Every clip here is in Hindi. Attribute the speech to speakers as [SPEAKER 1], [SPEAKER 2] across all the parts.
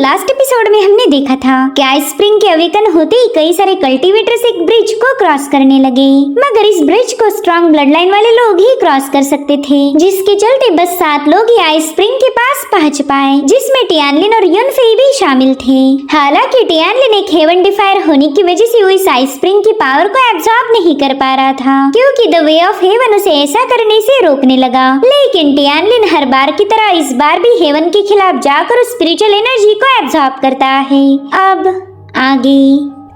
[SPEAKER 1] लास्ट एपिसोड में हमने देखा था कि आइस स्प्रिंग के अवेकन होते ही कई सारे कल्टीवेटर्स एक ब्रिज को क्रॉस करने लगे, मगर इस ब्रिज को स्ट्रॉन्ग ब्लड लाइन वाले लोग ही क्रॉस कर सकते थे, जिसके चलते बस 7 लोग ही आइस स्प्रिंग के पास पहुंच पाए, जिसमें टियानलिन और युनफेई भी शामिल थे। हालांकि टियानलिन एक हेवन डिफायर होने की वजह से वो इस आइस स्प्रिंग की पावर को एब्जॉर्ब नहीं कर पा रहा था, क्योंकि द वे ऑफ हेवन उसे ऐसा करने से रोकने लगा। लेकिन टियानलिन हर बार की तरह इस बार भी हेवन के खिलाफ जाकर स्पिरिचुअल एनर्जी को एब्जॉर्ब करता है। अब आगे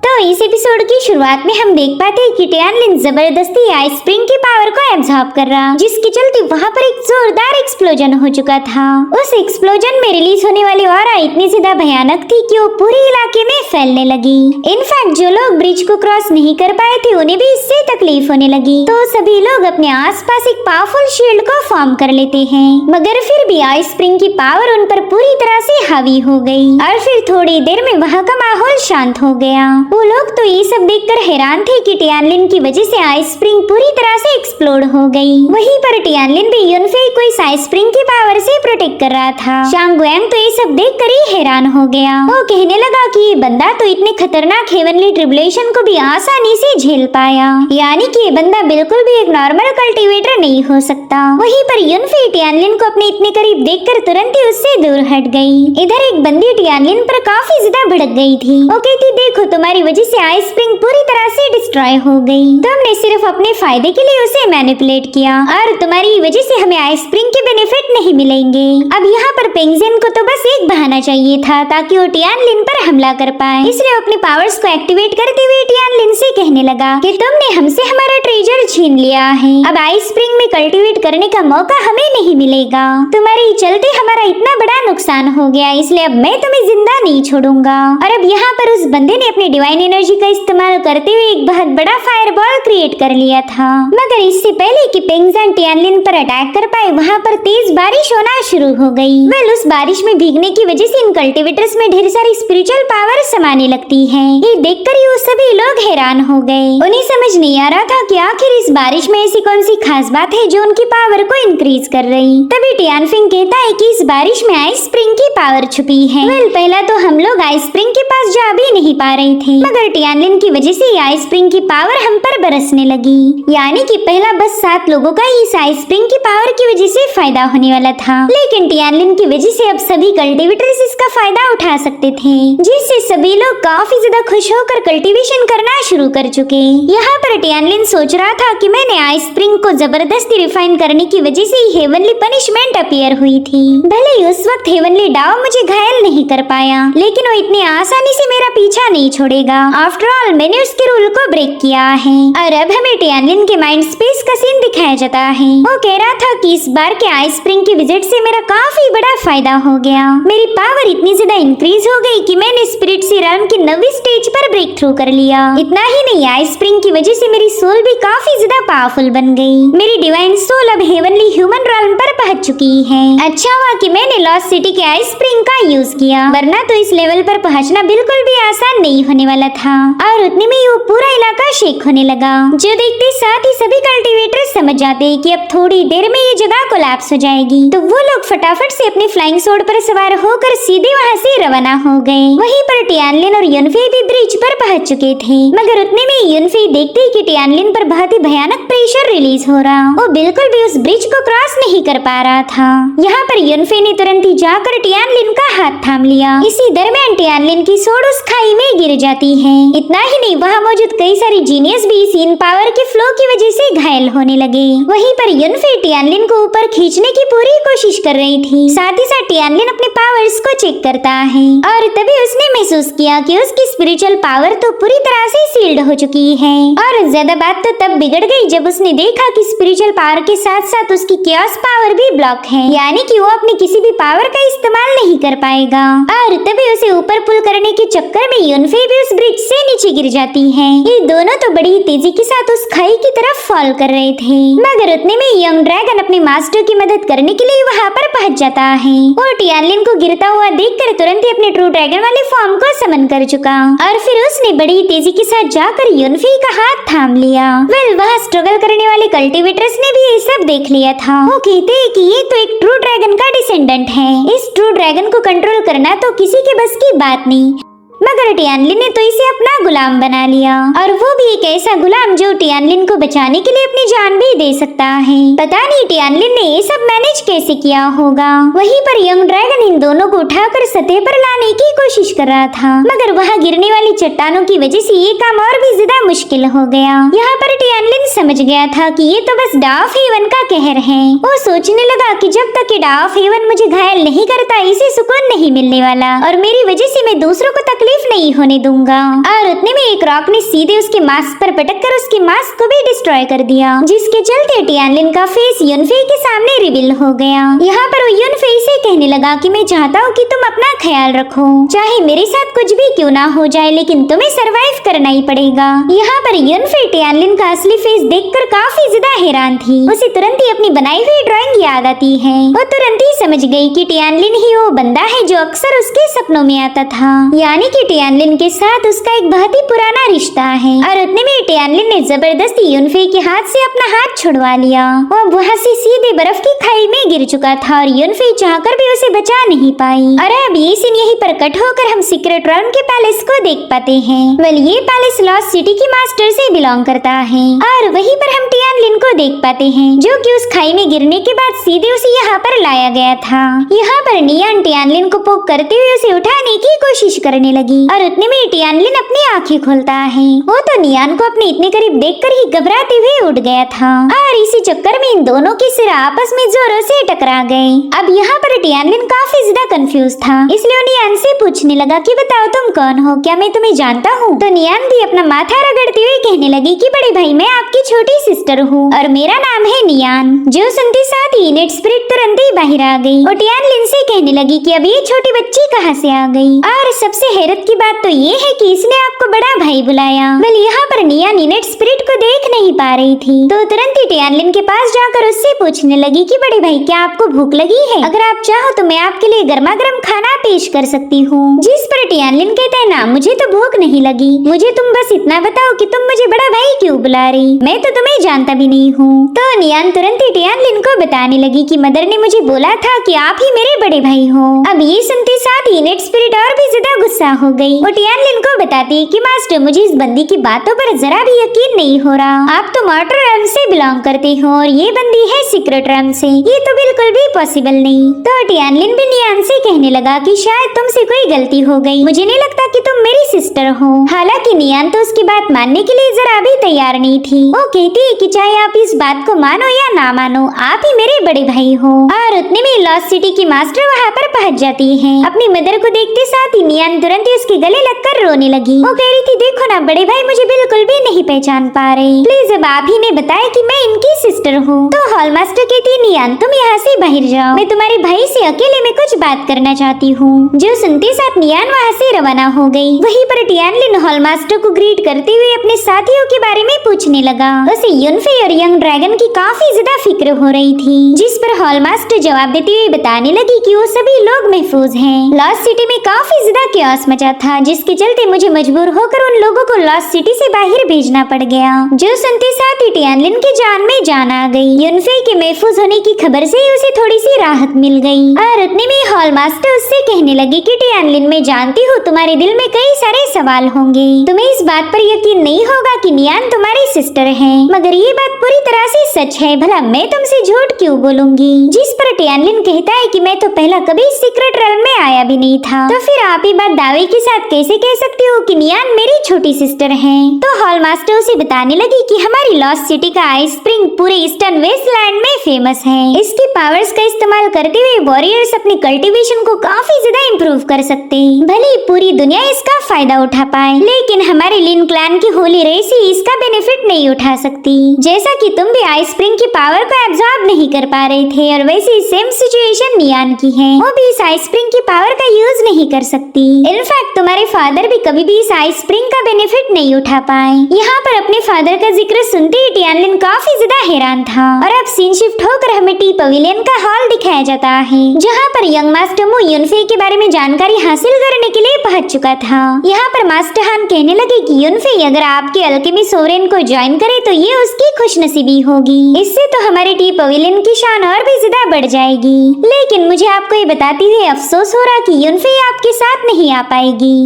[SPEAKER 1] तो इस एपिसोड की शुरुआत में हम देख पाते हैं कि टियानलिन जबरदस्ती आइस स्प्रिंग की पावर को एब्जॉर्ब कर रहा, जिसके चलते वहाँ पर एक जोरदार एक्सप्लोजन हो चुका था। उस एक्सप्लोजन में रिलीज होने वाली ऑरा इतनी ज्यादा भयानक थी कि वो पूरे इलाके में फैलने लगी। इनफैक्ट जो लोग ब्रिज को क्रॉस नहीं कर पाए थे उन्हें भी इससे तकलीफ होने लगी, तो सभी लोग अपने आसपास एक पावरफुल शील्ड को फॉर्म कर लेते हैं, मगर फिर भी आइस स्प्रिंग की पावर उन पर पूरी तरह से हावी हो गई और फिर थोड़ी देर में वहाँ का माहौल शांत हो गया। वो लोग तो ये सब देखकर हैरान थे कि टियानलिन की वजह से आइस स्प्रिंग पूरी तरह से एक्सप्लोड हो गई। वहीं पर टियानलिन भी युनफेई को इस आइस स्प्रिंग की पावर से प्रोटेक्ट कर रहा था। शांगुएंग तो ये सब देखकर ही हैरान हो गया। वो कहने लगा कि ये बंदा तो इतने खतरनाक हेवनली ट्रिबुलेशन को भी आसानी से झेल पाया, यानी कि ये बंदा बिल्कुल भी एक नॉर्मल कल्टीवेटर नहीं हो सकता। वहीं पर युनफेई टियानलिन को अपने इतने करीब देखकर तुरंत ही उससे दूर हट गई। इधर एक बंदी टियानलिन पर काफी ज्यादा भड़क गई थी। वो कहती, देखो तुम्हारी वजह से आइस स्प्रिंग पूरी तरह से डिस्ट्रॉय हो गई, तुमने सिर्फ अपने फायदे के लिए उसे मैनिपुलेट किया और तुम्हारी वजह से हमें आइस स्प्रिंग के बेनिफिट नहीं मिलेंगे। अब यहाँ पर पेंगजिन को तो बस एक बहाना चाहिए था ताकि वो टियानलिन पर हमला कर पाए, इसलिए अपनी पावर्स को एक्टिवेट करते हुए टियानलिन से कहने लगा कि तुमने हमसे हमारा ट्रेजर छीन लिया है, अब आइस स्प्रिंग में कल्टीवेट करने का मौका हमें नहीं मिलेगा। तुम्हारे चलते हमारा इतना बड़ा नुकसान हो गया, इसलिए अब मैं तुम्हें जिंदा नहीं छोड़ूंगा। और अब यहाँ पर उस बंदे ने अपनी डिवाइन एनर्जी का इस्तेमाल करते हुए एक बहुत बड़ा फायरबॉल क्रिएट कर लिया था, मगर इससे पहले कि पेंगजिन टियानलिन पर अटैक कर पाए वहाँ पर तेज बारिश होना शुरू हो गई। वेल उस बारिश में भीगने की वजह से इन कल्टीवेटर्स में ढेर सारी स्पिरिचुअल पावर समाने लगती है। ये देखकर ही वो सभी लोग हैरान हो गए। उन्हें समझ नहीं आ रहा था कि आखिर इस बारिश में ऐसी कौन सी खास बात है जो उनकी पावर को इंक्रीज कर रही। तभी टियानफिंग कहता है कि इस बारिश में आइस स्प्रिंग की पावर छुपी है। वेल पहला तो हम लोग आइस स्प्रिंग के पास जा भी नहीं पा रहे थे, मगर टियानलिन की वजह से आइस स्प्रिंग की पावर हम पर बरसने लगी, यानी कि पहला बस 7 लोगों का ही इस आइस स्प्रिंग की पावर की वजह से फायदा होने वाला था, लेकिन टियानलिन की वजह से अब सभी कल्टीवेटर्स इसका फायदा उठा सकते थे, जिससे सभी लोग काफी ज्यादा खुश होकर कल्टीवेशन करना शुरू कर चुके। यहाँ पर टियानलिन सोच रहा था कि मैंने आइस स्प्रिंग को जबरदस्ती रिफाइन करने की वजह से हेवनली पनिशमेंट अपीयर हुई थी। भले ही उस वक्त हेवनली डाओ मुझे घायल नहीं कर पाया, लेकिन वो इतनी आसानी से मेरा पीछा नहीं छोड़ेगा। आफ्टर ऑल मैंने उसके रूल को ब्रेक किया है। और अब हमें टियानलिन के माइंड स्पेस का सीन दिखाया जाता है। वो कह रहा था कि इस बार के आइस स्प्रिंग के विजिट से मेरा काफी बड़ा फायदा हो गया। मेरी पावर इतनी ज्यादा इंक्रीज हो गई कि मैंने स्पिरिट सी realm की 9वीं स्टेज पर ब्रेक थ्रू कर लिया। इतना ही नहीं, आइस स्प्रिंग की वजह से मेरी सोल भी काफी ज्यादा पावरफुल बन गई। मेरी डिवाइन सोल अब हेवनली ह्यूमन realm पर पहुंच चुकी है। अच्छा हुआ कि मैंने लॉस्ट सिटी के आइस स्प्रिंग का यूज किया, वरना तो इस लेवल पर पहुंचना बिल्कुल भी आसान नहीं होने वाला था। और उतने में वो पूरा इलाका शेक होने लगा, जो देखते साथ ही सभी कल्टीवेटर्स समझ जाते कि अब थोड़ी देर में ये जगह कोलैप्स हो जाएगी, तो वो लोग फटाफट से अपने फ्लाइंग सोर्ड पर सवार होकर सीधे वहाँ से रवाना हो गए। वहीं पर टियानलिन और युनफेई भी ब्रिज पर पहुंच चुके थे, मगर उतने में युनफेई देखते कि टियानलिन पर बहुत ही भयानक प्रेशर रिलीज हो रहा, वो बिल्कुल भी उस ब्रिज को क्रॉस नहीं कर पा रहा था। यहाँ पर युनफेई ने तुरंत ही जाकर टियानलिन का हाथ थाम लिया। इसी दरमियान टियानलिन की सोर्ड उस खाई में गिर जाती है। इतना ही नहीं, वहाँ मौजूद कई सारी जीनियस भी इस इन पावर के फ्लो की वजह से घायल होने लगे। वहीं पर युनफेई टियानलिन को ऊपर खींचने की पूरी कोशिश कर रही थी, साथ ही साथ टियानलिन अपने पावर्स को चेक करता है और तभी उसने महसूस किया कि उसकी स्पिरिचुअल पावर तो पूरी तरह से सील्ड हो चुकी है। और ज्यादा बात तो तब बिगड़ गई जब उसने देखा कि स्पिरिचुअल पावर के साथ साथ उसकी chaos पावर भी ब्लॉक है, यानी कि वो अपनी किसी भी पावर का इस्तेमाल नहीं कर पाएगा। और तभी उसे ऊपर पुल करने के चक्कर में युनफेई भी उस ब्रिज से नीचे गिर जाती है। ये दोनों तो बड़ी तेजी के साथ उस खाई की तरफ फॉल कर रहे थे, मगर उतने में यंग ड्रैगन अपने मास्टर की मदद करने के लिए वहाँ पर पहुँच जाता है। वो टियानलिन को गिरता हुआ देखकर तुरंत ही अपने ट्रू ड्रैगन वाले फॉर्म को समन कर चुका और फिर उसने बड़ी तेजी के साथ जाकर युनफी का हाथ थाम लिया। वह स्ट्रगल करने वाले कल्टीवेटर्स ने भी ये सब देख लिया था। वो कहते हैं कि ये तो एक ट्रू ड्रैगन का डिसेंडेंट है। इस ट्रू ड्रैगन को कंट्रोल करना तो किसी के बस की बात नहीं, मगर टियानलिन ने तो इसे अपना गुलाम बना लिया, और वो भी एक ऐसा गुलाम जो टियानलिन को बचाने के लिए अपनी जान भी दे सकता है। पता नहीं टियानलिन ने ये सब मैनेज कैसे किया होगा। वहीं पर यंग ड्रैगन इन दोनों को उठाकर सतह पर लाने की कोशिश कर रहा था, मगर वहाँ गिरने वाली चट्टानों की वजह से ये काम और भी ज्यादा मुश्किल हो गया। यहाँ पर टियानलिन समझ गया था कि ये तो बस डा ऑफ हेवन का कहर है। वो सोचने लगा कि जब तक कि डा ऑफ हेवन मुझे घायल नहीं करता इसे सुकून नहीं मिलने वाला, और मेरी वजह से मैं दूसरों को तकलीफ नहीं होने दूंगा। और उतने में एक रॉक ने सीधे उसके मास्क पर पटककर उसके मास्क को भी डिस्ट्रॉय कर दिया, जिसके चलते टियानलिन का फेस युनफे के सामने रिवील हो गया। यहाँ पर वो युनफे से कहने लगा कि मैं चाहता हूँ कि तुम अपना ख्याल रखो, चाहे मेरे साथ कुछ भी क्यों ना हो जाए, लेकिन तुम्हें सरवाइव करना ही पड़ेगा। यहाँ पर युनफे टियानलिन का असली फेस देखकर काफी ज्यादा हैरान थी। उसे तुरंत ही अपनी बनाई हुई ड्राइंग याद आती है। वो तुरंत ही समझ गई कि टियानलिन ही वो बंदा है जो अक्सर उसके सपनों में आता था, यानी कि टियानलिन के साथ उसका एक बहुत ही पुराना रिश्ता है। और उतने में टियानलिन ने जबरदस्ती युनफे के हाथ से अपना हाथ छुड़वा लिया। वो वहाँ से सीधे बर्फ की खाई में गिर चुका था और युनफे चाहकर भी उसे बचा नहीं पाई। और अब ये सीन यहीं पर कट होकर हम सीक्रेट रेल्म के पैलेस को देख पाते हैं। वेल, ये पैलेस लॉस्ट सिटी की मास्टर से बिलोंग करता है, और वहीं पर हम टियानलिन को देख पाते हैं जो कि उस खाई में गिरने के बाद सीधे उसे यहाँ पर लाया गया था। यहाँ पर नियान टियानलिन को पोक करते हुए उसे उठाने की कोशिश करने लगी, और उतने में टियानलिन अपनी आंखें खोलता है। वो तो नियान को अपने इतने करीब देखकर ही घबराते हुए उठ गया था, और इसी चक्कर में इन दोनों के सिर आपस में जोरों से टकरा गए। अब यहाँ पर टियानलिन काफी ज्यादा कंफ्यूज था, इसलिए वो नियान से पूछने लगा कि बताओ तुम कौन हो, क्या मैं तुम्हें जानता हूँ? तो नियान भी अपना माथा रगड़ते हुए कहने लगी कि बड़े भाई मैं आपकी छोटी सिस्टर हूँ और मेरा नाम है नियान। जो सुनते साथ ही इनेट स्पिरिट तुरंत ही बाहर आ गई और टियानलिन से कहने लगी कि अब ये छोटी बच्ची कहाँ से आ गई। और सबसे हैरत की बात तो ये है कि इसने आपको बड़ा भाई बुलाया। वेल, यहाँ पर नियान इनेट स्पिरिट को देख नहीं पा रही थी, तो तुरंत ही टियानलिन के पास जाकर उससे पूछने लगी कि बड़े भाई क्या आपको भूख लगी है? अगर आप चाहो तो मैं आपके लिए गर्मा गर्म खाना पेश कर सकती हूँ। जिस पर टियानलिन कहता है ना, मुझे तो भूख नहीं लगी, मुझे तुम बस इतना बताओ कि तुम मुझे बड़ा भाई क्यों बुला रही, मैं तो तुम्हें जानता भी नहीं हूँ। तो नियान तुरंत ही टियानलिन को बताने लगी कि मदर ने मुझे बोला था कि आप ही मेरे बड़े भाई हो। अब ये सुनते साथ ही इनेट स्पिरिट और भी ज्यादा गुस्सा हो गई। वो टियानलिन को बताती है कि मास्टर मुझे इस बंदी की बातों पर जरा भी यकीन नहीं हो रहा, आप तो मॉर्टर रेल्म से बिलोंग करते हो और ये बंदी है सीक्रेट रेल्म से, ये तो बिल्कुल भी पॉसिबल नहीं। तो टियानलिन भी नियान से कहने लगा कि शायद तुमसे कोई गलती हो गई, मुझे नहीं लगता कि तुम मेरी सिस्टर हो। हालांकि नियान तो उसकी बात मानने के लिए जरा भी तैयार नहीं थी। वो कहती है कि चाहे आप इस बात को मानो या ना मानो, आप ही मेरे बड़े भाई हो। और उतने में लॉस्ट सिटी की मास्टर वहाँ पर पहुँच जाती है। अपनी मदर को देखते साथ ही नियान तुरंत ही उसके गले लगकर रोने लगी। वो कह रही थी देखो ना बड़े भाई मुझे बिल्कुल भी नहीं पहचान पा रहे, प्लीज अब आप ही ने बताया कि मैं इनकी सिस्टर हूँ। तो हॉल मास्टर कहती नियान तुम यहाँ से बाहर जाओ, मैं तुम्हारे भाई से अकेले में कुछ बात करना चाहती हूँ। जो सुनते साथ नियान वहाँ से रवाना हो गई। वहीं पर टियानलिन हॉल मास्टर को ग्रीट करते हुए अपने साथियों के बारे में पूछने लगा। उसे युनफे और यंग ड्रैगन की काफी ज्यादा फिक्र हो रही थी, जिस पर हॉल मास्टर जवाब देते हुए बताने लगी कि वो सभी लोग महफूज हैं। लॉस्ट सिटी में काफी ज्यादा क्यास मचा था, जिसके चलते मुझे मजबूर होकर उन लोगों को लॉस्ट सिटी से बाहर भेजना पड़ गया। जो सुनते साथ ही टियानलिन की जान में जान आ गई। युनफे के महफूज होने की खबर से उसे थोड़ी सी राहत मिल गई। और उतने में हॉल मास्टर उससे कहने लगे कि टियानलिन मैं जानती हूँ तुम्हारे दिल में कई सारे सवाल होंगे, तुम्हें इस बात पर यकीन नहीं होगा कि नियान तुम्हारी सिस्टर है, मगर ये बात पूरी तरह से सच है, भला मैं तुमसे झूठ क्यों बोलूंगी। जिस पर टियानलिन कहता है कि मैं तो पहला कभी सीक्रेट रेल्म में आया भी नहीं था, तो फिर आप ये बात दावे के साथ कैसे कह सकती हो कि नियान मेरी छोटी सिस्टर है। तो हॉल मास्टर उसे बताने लगी कि हमारी लॉस्ट सिटी का आइस स्प्रिंग पूरे ईस्टर्न वेस्टलैंड में फेमस है। इसकी पावर्स का इस्तेमाल करते हुए वॉरियर्स अपनी कल्टीवेशन को काफी ज्यादा इम्प्रूव कर सकते हैं। भले ही पूरी दुनिया इसका फायदा उठा पाए, लेकिन हमारे लिन क्लैन की होली रेसी इसका बेनिफिट नहीं उठा सकती। जैसा कि तुम भी आइस स्प्रिंग की पावर को एब्जॉर्ब नहीं कर पा रहे थे, और वैसे सेम सिचुएशन नियान की है, वो भी इस आइस स्प्रिंग की पावर का यूज नहीं कर सकती। इनफैक्ट तुम्हारे फादर भी कभी भी इस आइस स्प्रिंग का बेनिफिट नहीं उठा पाए। यहाँ पर अपने फादर का जिक्र सुनते ही टियानलिन काफी ज्यादा हैरान था और अब सीन शिफ्ट होकर हमें टी पवेलियन का हॉल दिखाया जाता है, जहाँ पर यंग मास्टर मू युनफे के बारे में जानकारी हासिल करने के लिए पहुंच चुका था। यहाँ पर मास्टर हान कहने लगे कि युनफे अगर आपके अल्केमी सोवरेन को ज्वाइन करे तो ये उसकी खुशनसीबी होगी। इससे तो हमारे टी पवेलियन की शान और भी ज्यादा बढ़ जाएगी। लेकिन मुझे आपको ये बताते हुए अफसोस हो रहा कि युनफे आपके साथ नहीं आ पाएगी।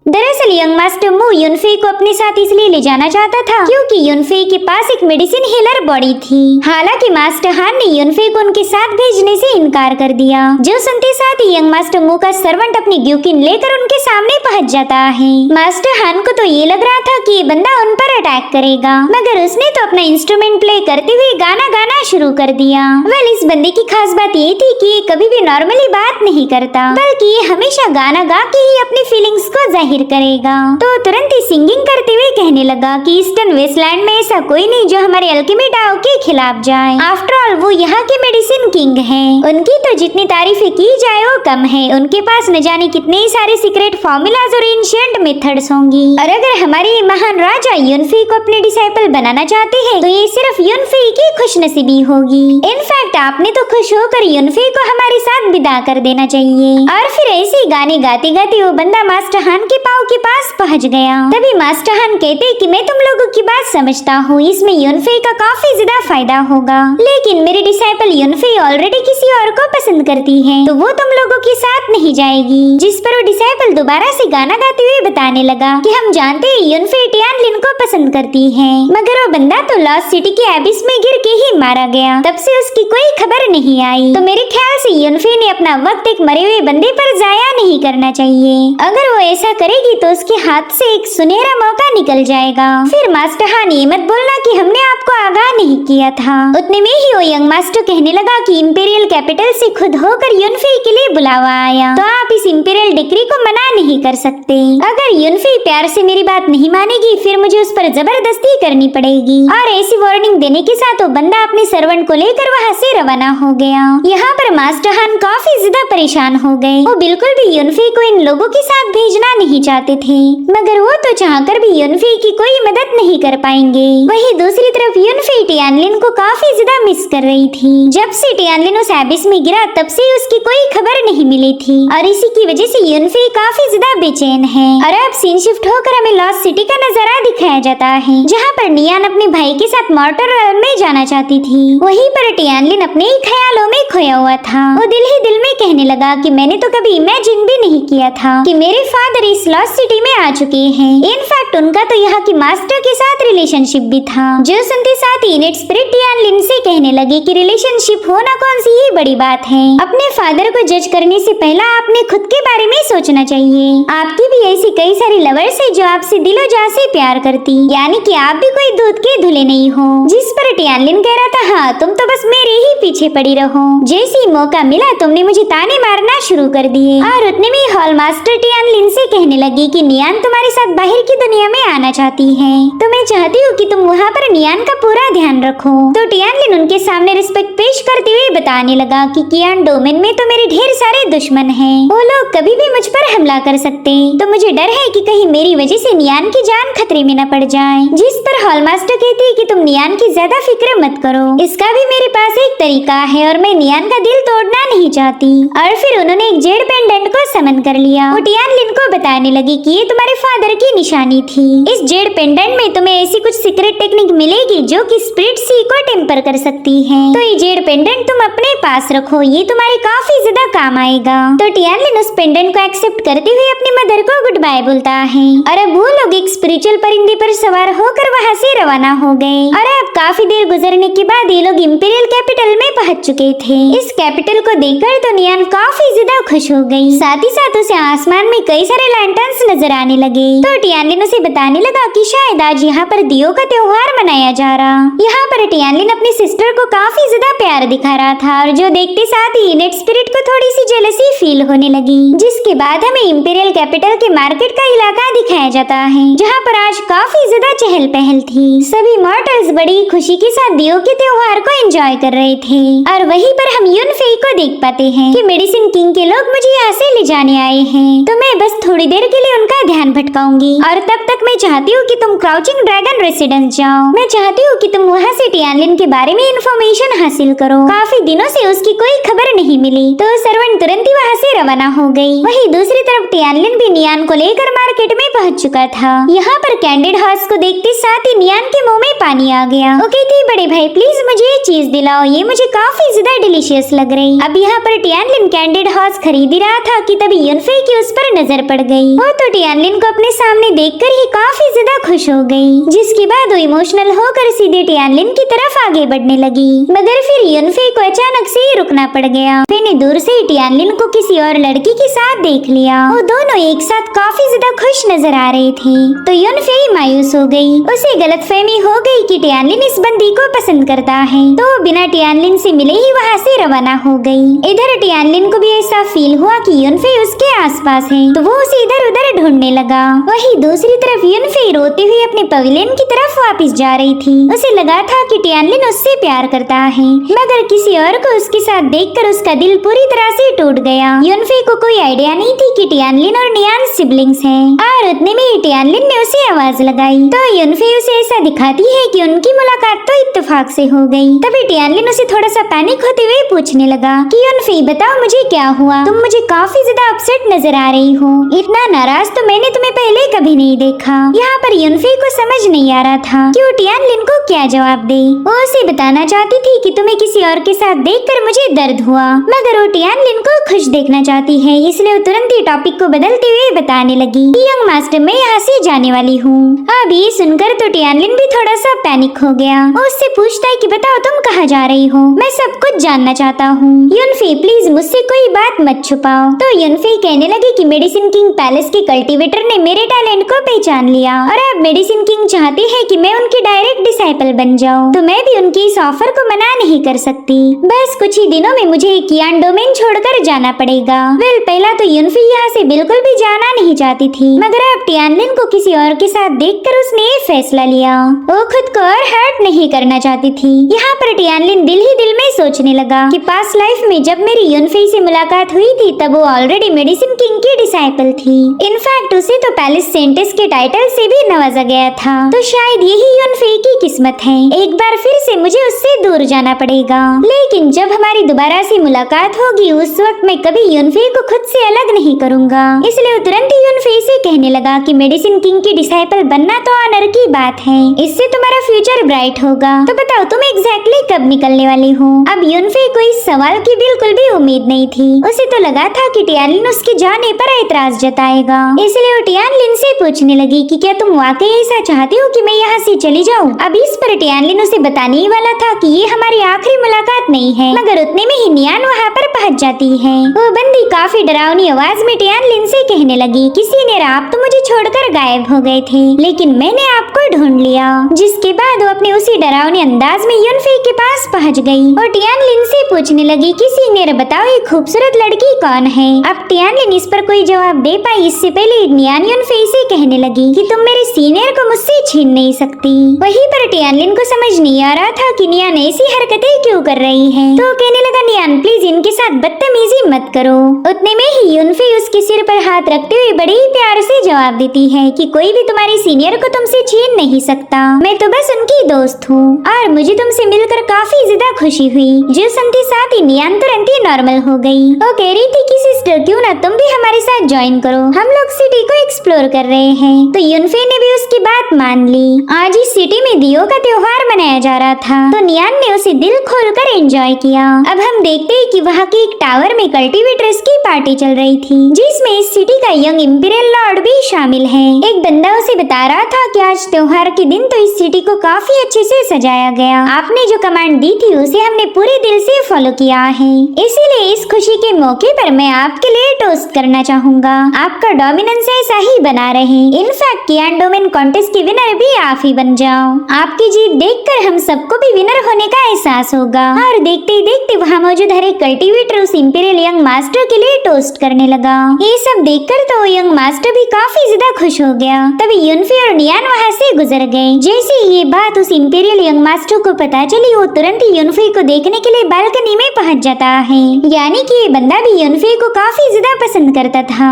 [SPEAKER 1] दरअसल यंग मास्टर मू युनफे को अपने साथ इसलिए ले जाना चाहता था क्योंकि युनफे के पास एक मेडिसिन हीलर बॉडी थी। हालांकि मास्टर हान ने युनफे को उनके साथ भेजने से इनकार कर दिया। जो सुनते साथ ही यंग मास्टर मू का सर्वेंट अपनी ग्यूकिन लेकर उनके सामने पहुंच जाता है। मास्टर हान को तो ये लग रहा था कि ये बंदा उन पर अटैक करेगा, मगर उसने तो अपना इंस्ट्रूमेंट प्ले करते हुए गाना गाना शुरू कर दिया। वेल, इस बंदे की खास बात ये थी कि ये कभी भी नॉर्मली बात नहीं करता, बल्कि ये हमेशा गाना गा के ही अपनी फीलिंग्स को जाहिर करेगा। तो तुरंत ही सिंगिंग करते हुए कहने लगा कि ईस्टर्न वेस्टलैंड में ऐसा कोई नहीं जो हमारे अल्केमी डाओ के खिलाफ जाए। आफ्टर ऑल वो यहाँ के मेडिसिन किंग हैं। उनकी तो जितनी तारीफें की जाए वो कम है। उनके पास न जाने कितने ही सारे सीक्रेट फॉर्मूलाज और एंशिएंट मेथड्स होंगी। और अगर हमारे महान राजा युनफे को अपने डिसाइपल बनाना चाहते हैं तो ये सिर्फ युनफे की खुशनसीबी होगी। इनफैक्ट आपने तो खुश होकर युनफे को हमारे साथ विदा कर देना चाहिए। और फिर ऐसे गाने गाते गाते वो बंदा मास्टर हान के पाव के पास पहुंच गया। तभी मास्टर हान कहते कि मैं तुम लोगों की बात समझता हूँ, इसमें युनफे का काफी ज्यादा फायदा होगा, लेकिन मेरी डिसाइपल युनफे ऑलरेडी किसी और को पसंद करती है तो वो तुम लोगों के साथ नहीं जाएगी। जिस पर वो डिसाइपल दोबारा से गाना गाते हुए बताने लगा कि हम जानते हैं युनफे टियानलिन को पसंद करती है, मगर वो बंदा तो लॉस्ट सिटी के एबिस में गिर के ही मारा गया। तब से उसकी कोई खबर नहीं आई। तो मेरे ख्याल से युनफे ने अपना वक्त एक मरे हुए बंदे पर जाया नहीं करना चाहिए। अगर वो ऐसा करेगी तो उसके हाथ से एक सुनहरा मौका निकल जाएगा। फिर मास्टर हान ये मत बोलना कि हमने आपको आगाह नहीं किया था। उतने में ही वो यंग मास्टर कहने लगा कि इंपीरियल कैपिटल से खुद होकर युनफे के लिए बुलावा आया, तो आप इस इंपीरियल डिक्री को मना नहीं कर सकते। अगर युनफे प्यार से मेरी बात नहीं मानेगी फिर मुझे उस पर जबरदस्ती करनी पड़ेगी। और ऐसी वार्निंग देने के साथ वो बंदा अपने सर्वेंट को लेकर वहाँ से रवाना हो गया। यहाँ पर मास्टर हान काफी ज्यादा परेशान हो गए। वो बिल्कुल भी युनफे को इन लोगों के साथ भेजना नहीं चाहते थे, मगर वो तो चाहकर भी युनफे की कोई मदद नहीं कर पाएंगे। वहीं दूसरी तरफ युनफे टियानलिन को काफी ज्यादा मिस कर रही थी। जब से टियानलिन उस एबिस में गिरा तब से उसकी कोई खबर नहीं मिली थी और इसी की वजह से युनफे काफी ज्यादा बेचैन है। और अब सीन शिफ्ट होकर हमें लॉस्ट सिटी का नजारा दिखाया जाता है, जहाँ पर नियान अपने भाई के साथ मॉर्टर वर्ल्ड में जाना चाहती थी। वहीं पर टियानलिन अपने ही ख्यालों में खोया हुआ था। वो दिल ही दिल में कहने लगा कि मैंने तो कभी इमेजिन भी नहीं किया था कि मेरे फादर इस लॉस्ट सिटी में आ चुके हैं। इनफैक्ट उनका तो यहाँ की मास्टर के साथ रिलेशनशिप भी था। जो सुनते साथ ही इनेट स्पिरिट टियानलिन से कहने लगे कि रिलेशनशिप होना कौन सी ही बड़ी बात है। अपने फादर को जज करने से पहला आपने खुद के बारे में सोचना चाहिए। आपकी भी ऐसी कई सारी लवर्स है जो आपसे दिलो जान से प्यार करती, यानी कि आप भी कोई दूध के धुले नहीं हो। जिस पर टियानलिन कह रहा था हाँ तुम तो बस मेरे ही पीछे पड़ी रहो। जैसे ही मौका मिला तुमने मुझे ताने मारना शुरू कर दिए। और उतने में हॉल मास्टर टियानलिन से कहने लगी कि नियान तुम्हारे साथ बाहर की दुनिया में आना चाहती है, तो मैं चाहती हूँ कि तुम वहाँ पर नियान का पूरा ध्यान रखो। तो टियानलिन उनके सामने रिस्पेक्ट पेश करते हुए बताने लगा कि कियान डोमेन में तो मेरे ढेर सारे दुश्मन हैं। वो लोग कभी भी मुझ पर हमला कर सकते हैं, तो मुझे डर है कि कहीं मेरी वजह से नियान की जान खतरे में न पड़ जाए। जिस पर हॉल मास्टर कहती है कि तुम नियान की ज्यादा फिक्र मत करो, इसका भी मेरे पास एक तरीका है और मैं नियान का दिल तोड़ना नहीं चाहती। और फिर उन्होंने एक जेड पेंडेंट को समन कर लिया। वो टियानलिन को बताने लगी कि ये तुम्हारे फादर की निशानी थी। इस जेड पेंडेंट में तुम्हें ऐसी कुछ सीक्रेट टेक्निक मिलेगी जो कि स्पिरिट सी को टेम्पर कर सकती है। तो ये जेड पेंडेंट तुम अपने पास रखो, ये तुम्हारे काफी ज्यादा काम आएगा। तो टियानलिन उस पेंडेंट को एक्सेप्ट करते हुए अपनी मदर को गुड बाय बोलता है। और अब वो लोग एक स्पिरिचुअल परिंदे पर सवार होकर वहाँ से रवाना हो गए। और अब काफी देर गुजरने के बाद ये लोग इंपीरियल कैपिटल में पहुँच चुके थे। इस कैपिटल को देखकर तो नियान काफी ज्यादा खुश हो गई। साथ ही साथ उसे आसमान में कई सारे लैंटर्न्स नजर आने लगे। तो टियानलिन उसे उसे बताने लगा कि शायद आज यहाँ पर दियो का त्योहार मनाया जा रहा। यहाँ पर टियानलिन अपनी सिस्टर को काफी ज्यादा प्यार दिखा रहा था और जो देखते साथ ही नेट स्पिरिट को थोड़ी सी जेलसी फील होने लगी। जिसके बाद हमें इंपीरियल कैपिटल के मार्केट का इलाका दिखाया जाता है, जहाँ पर आज काफी ज्यादा चहल पहल थी। सभी मॉर्टल्स बड़ी खुशी के साथ दियो के त्योहार को एंजॉय कर रहे थे और वहीं पर हम युनफेई को देख पाते हैं कि मेडिसिन किंग के लोग मुझे यहाँ से ले जाने आए हैं, तो मैं बस थोड़ी देर के लिए उनका ध्यान भटकाऊंगी और तब तक मैं चाहती हूँ कि तुम क्राउचिंग ड्रैगन रेसिडेंस जाओ। मैं चाहती हूँ कि तुम वहाँ से टियानलिन के बारे में इंफॉर्मेशन हासिल करो। काफी दिनों से उसकी कोई खबर नहीं मिली, तो सर्वेंट तुरंत ही वहाँ से रवाना हो गई। वहीं दूसरी तरफ टियानलिन भी नियान को लेकर मार्केट में पहुँच चुका था। यहाँ पर कैंडिड हॉर्स को देखते साथ ही नियान के मुँह में पानी आ गया। वो कहती बड़े भाई प्लीज मुझे ये चीज दिलाओ, ये मुझे काफी ज्यादा डिलीशियस लग रही। अब यहाँ पर टियानलिन कैंडिड हॉर्स खरीद ही रहा था कि तभी युनफेई की उस पर नजर पड़ गई। वो तो टियानलिन को अपने सामने देखकर ही काफी ज्यादा खुश हो गई, जिसके बाद वो इमोशनल होकर सीधे टियानलिन की तरफ आगे बढ़ने लगी। मगर फिर युनफेई को अचानक से ही रुकना पड़ गया। मैंने दूर से ही टियानलिन को किसी और लड़की के साथ देख लिया। वो दोनों एक साथ काफी ज्यादा खुश नजर आ रहे थे, तो युनफेई मायूस हो गई। उसे गलतफहमी हो गई कि टियानलिन इस बंदी को पसंद करता है, तो बिना टियानलिन से मिले ही वहाँ से रवाना हो गई। इधर टियानलिन को भी ऐसा फील हुआ कि युनफेई उसके आसपास है, तो वो उसे इधर उधर ढूंढने लगा। वहीं दूसरी तरफ युनफेई रोते हुए अपने पवेलियन की तरफ वापस जा रही थी। उसे लगा था कि टियानलिन उससे प्यार करता है, मगर किसी और को उसके साथ देखकर उसका दिल पूरी तरह से टूट गया। युनफेई को कोई आइडिया नहीं थी कि टियानलिन और नियान सिबलिंग्स हैं, और उतने में ही टियानलिन ने उसे आवाज लगाई, तो युनफेई उसे ऐसा दिखाती है कि उनकी मुलाकात तो इत्तेफाक से हो गई। तभी टियानलिन उसे थोड़ा सा पैनिक होते हुए पूछने लगा कि युनफेई बताओ मुझे क्या हुआ, तुम मुझे काफी ज्यादा अपसेट नजर आ रही हो। इतना नाराज तो मैंने तुम्हें पहले कभी नहीं देखा। यहाँ पर युनफेई को समझ नहीं आ रहा था कि वो टियानलिन को क्या जवाब दे। वो उसे बताना चाहती थी कि तुम्हें किसी और के साथ देखकर मुझे दर्द हुआ, मगर वो टियानलिन को खुश देखना चाहती है, इसलिए वो तुरंत ही टॉपिक को बदलते हुए बताने लगी कि यंग मास्टर मैं यहाँ से जाने वाली हूँ। अब ये सुनकर तो टियानलिन भी थोड़ा सा पैनिक हो गया। वो उससे पूछता है कि बताओ तुम कहाँ जा रही हो, मैं सब कुछ जानना चाहता हूँ। युनफेई प्लीज मुझसे कोई बात मत छुपाओ। तो युनफेई कहने लगी कि मेडिसिन किंग पैलेस के कल्टीवेटर ने मेरे टैलेंट को पहचान लिया और अब मेडिसिन किंग चाहते हैं कि मैं उनकी डायरेक्ट डिसाइपल बन जाऊं, तो मैं भी उनकी इस ऑफर को मना नहीं कर सकती। बस कुछ ही दिनों में मुझे कियान डोमेन छोड़कर जाना पड़ेगा। वेल पहला तो युनफेई यहाँ से बिल्कुल भी जाना नहीं चाहती थी, मगर अब टियानलिन को किसी और के साथ देखकर उसने ये फैसला लिया। वो खुद को और हर्ट नहीं करना चाहती थी। यहाँ पर टियानलिन दिल ही दिल में सोचने लगा कि पास्ट लाइफ में जब मेरी युनफेई से मुलाकात हुई थी तब वो ऑलरेडी मेडिसिन किंग की डिसाइपल थी। इनफैक्ट उसे तो पैलेस सेंटेस के टाइटल से भी नवाजा गया था, तो शायद यही युनफेई की किस्मत है। एक बार फिर से मुझे उससे दूर जाना पड़ेगा, लेकिन जब हमारी दोबारा से मुलाकात होगी उस वक्त मैं कभी युनफेई को खुद से अलग नहीं करूंगा। इसलिए वो तुरंत ही युनफेई से कहने लगा कि मेडिसिन किंग की डिसाइपल बनना तो ऑनर की बात है, इससे तुम्हारा फ्यूचर ब्राइट होगा। तो बताओ तुम एग्जैक्टली कब निकलने वाली हो। अब युनफेई को इस सवाल की बिल्कुल भी उम्मीद नहीं थी। उसे तो लगा था कि टियानलिन उसके जाने पर ऐतराज जताएगा, इसलिए वो टियानलिन से पूछने लगी कि क्या तुम वाकई ऐसा चाहती हो कि मैं यहाँ से चली जाऊँ। अब इस पर टियानलिन उसे बताने ही वाला था कि ये हमारी आखिरी मुलाकात नहीं है, मगर उतने में ही नियान वहाँ पर पहुँच जाती है। वो बंदी काफी डरावनी आवाज में टियानलिन से कहने लगी कि सीनियर आप तो मुझे छोड़कर गायब हो गए थे, लेकिन मैंने आपको ढूंढ लिया। जिसके बाद वो अपने उसी डरावनी अंदाज में युनफेई के पास पहुँच गई और टियानलिन से पूछने लगी कि सीनियर बताओ ये खूबसूरत लड़की कौन है। अब टियानलिन इस पर कोई जवाब दे पाई इससे पहले नियान युनफेई से कहने लगी कि तुम मेरे सीनियर को मुझसे छीन नहीं सकती। वहीं पर टियानलिन को समझ नहीं आ रहा था कि नियान ऐसी हरकतें क्यों कर रही है, तो कहने लगा नियान प्लीज इनके साथ बदतमीजी मत करो। उतने में ही युनफेई उसके सिर पर हाथ रखते हुए बड़े ही प्यार से जवाब देती है कि कोई भी तुम्हारी सीनियर को तुमसे छीन नहीं सकता, मैं तो बस उनकी दोस्त हूँ और मुझे तुमसे मिलकर काफी ज्यादा खुशी हुई। जो सुनते साथ ही नियान तुरंत ही नॉर्मल हो गई। वो कह रही थी कि सिस्टर क्यों ना तुम भी हमारे साथ ज्वाइन करो, हम लोग सिटी को एक्सप्लोर कर रहे हैं। तो युनफेई ने भी उसकी बात मान ली। आज इस सिटी में दियो का त्योहार मनाया जा रहा था, तो नियान ने उसे दिल खोलकर एंजॉय किया। अब हम देखते हैं कि वहाँ के एक टावर में कल्टीवेटर्स की पार्टी चल रही थी, जिसमें इस सिटी का यंग इंपीरियल लॉर्ड भी शामिल है। एक बंदा उसे बता रहा था कि आज त्योहार के दिन तो इस सिटी को काफी अच्छे से सजाया गया। आपने जो कमांड दी थी उसे हमने पूरे दिल से फॉलो किया है, इसीलिए इस खुशी के मौके पर मैं आपके लिए टोस्ट करना चाहूँगा। आपका डोमिनेंस ऐसा ही बना रहे। इनफैक्ट कियान डोमेन कॉन्टेस्ट की विनर भी आप ही बन जाओ। आपकी जीत देखकर हम सबको भी विनर होने का एहसास होगा। और देखते ही देखते वहाँ मौजूद हर एक कल्टीवेटर उस इंपीरियल यंग मास्टर के लिए टोस्ट करने लगा। ये सब देखकर तो यंग मास्टर भी काफी ज्यादा खुश हो गया। तभी युनफी और नियान वहाँ से गुजर गए। जैसे ये बात उस इंपीरियल यंग मास्टर को पता चली, वो तुरंत ही युनफी को देखने के लिए बालकनी में पहुँच जाता है। यानी कि ये बंदा भी युनफी को काफी ज्यादा पसंद करता था।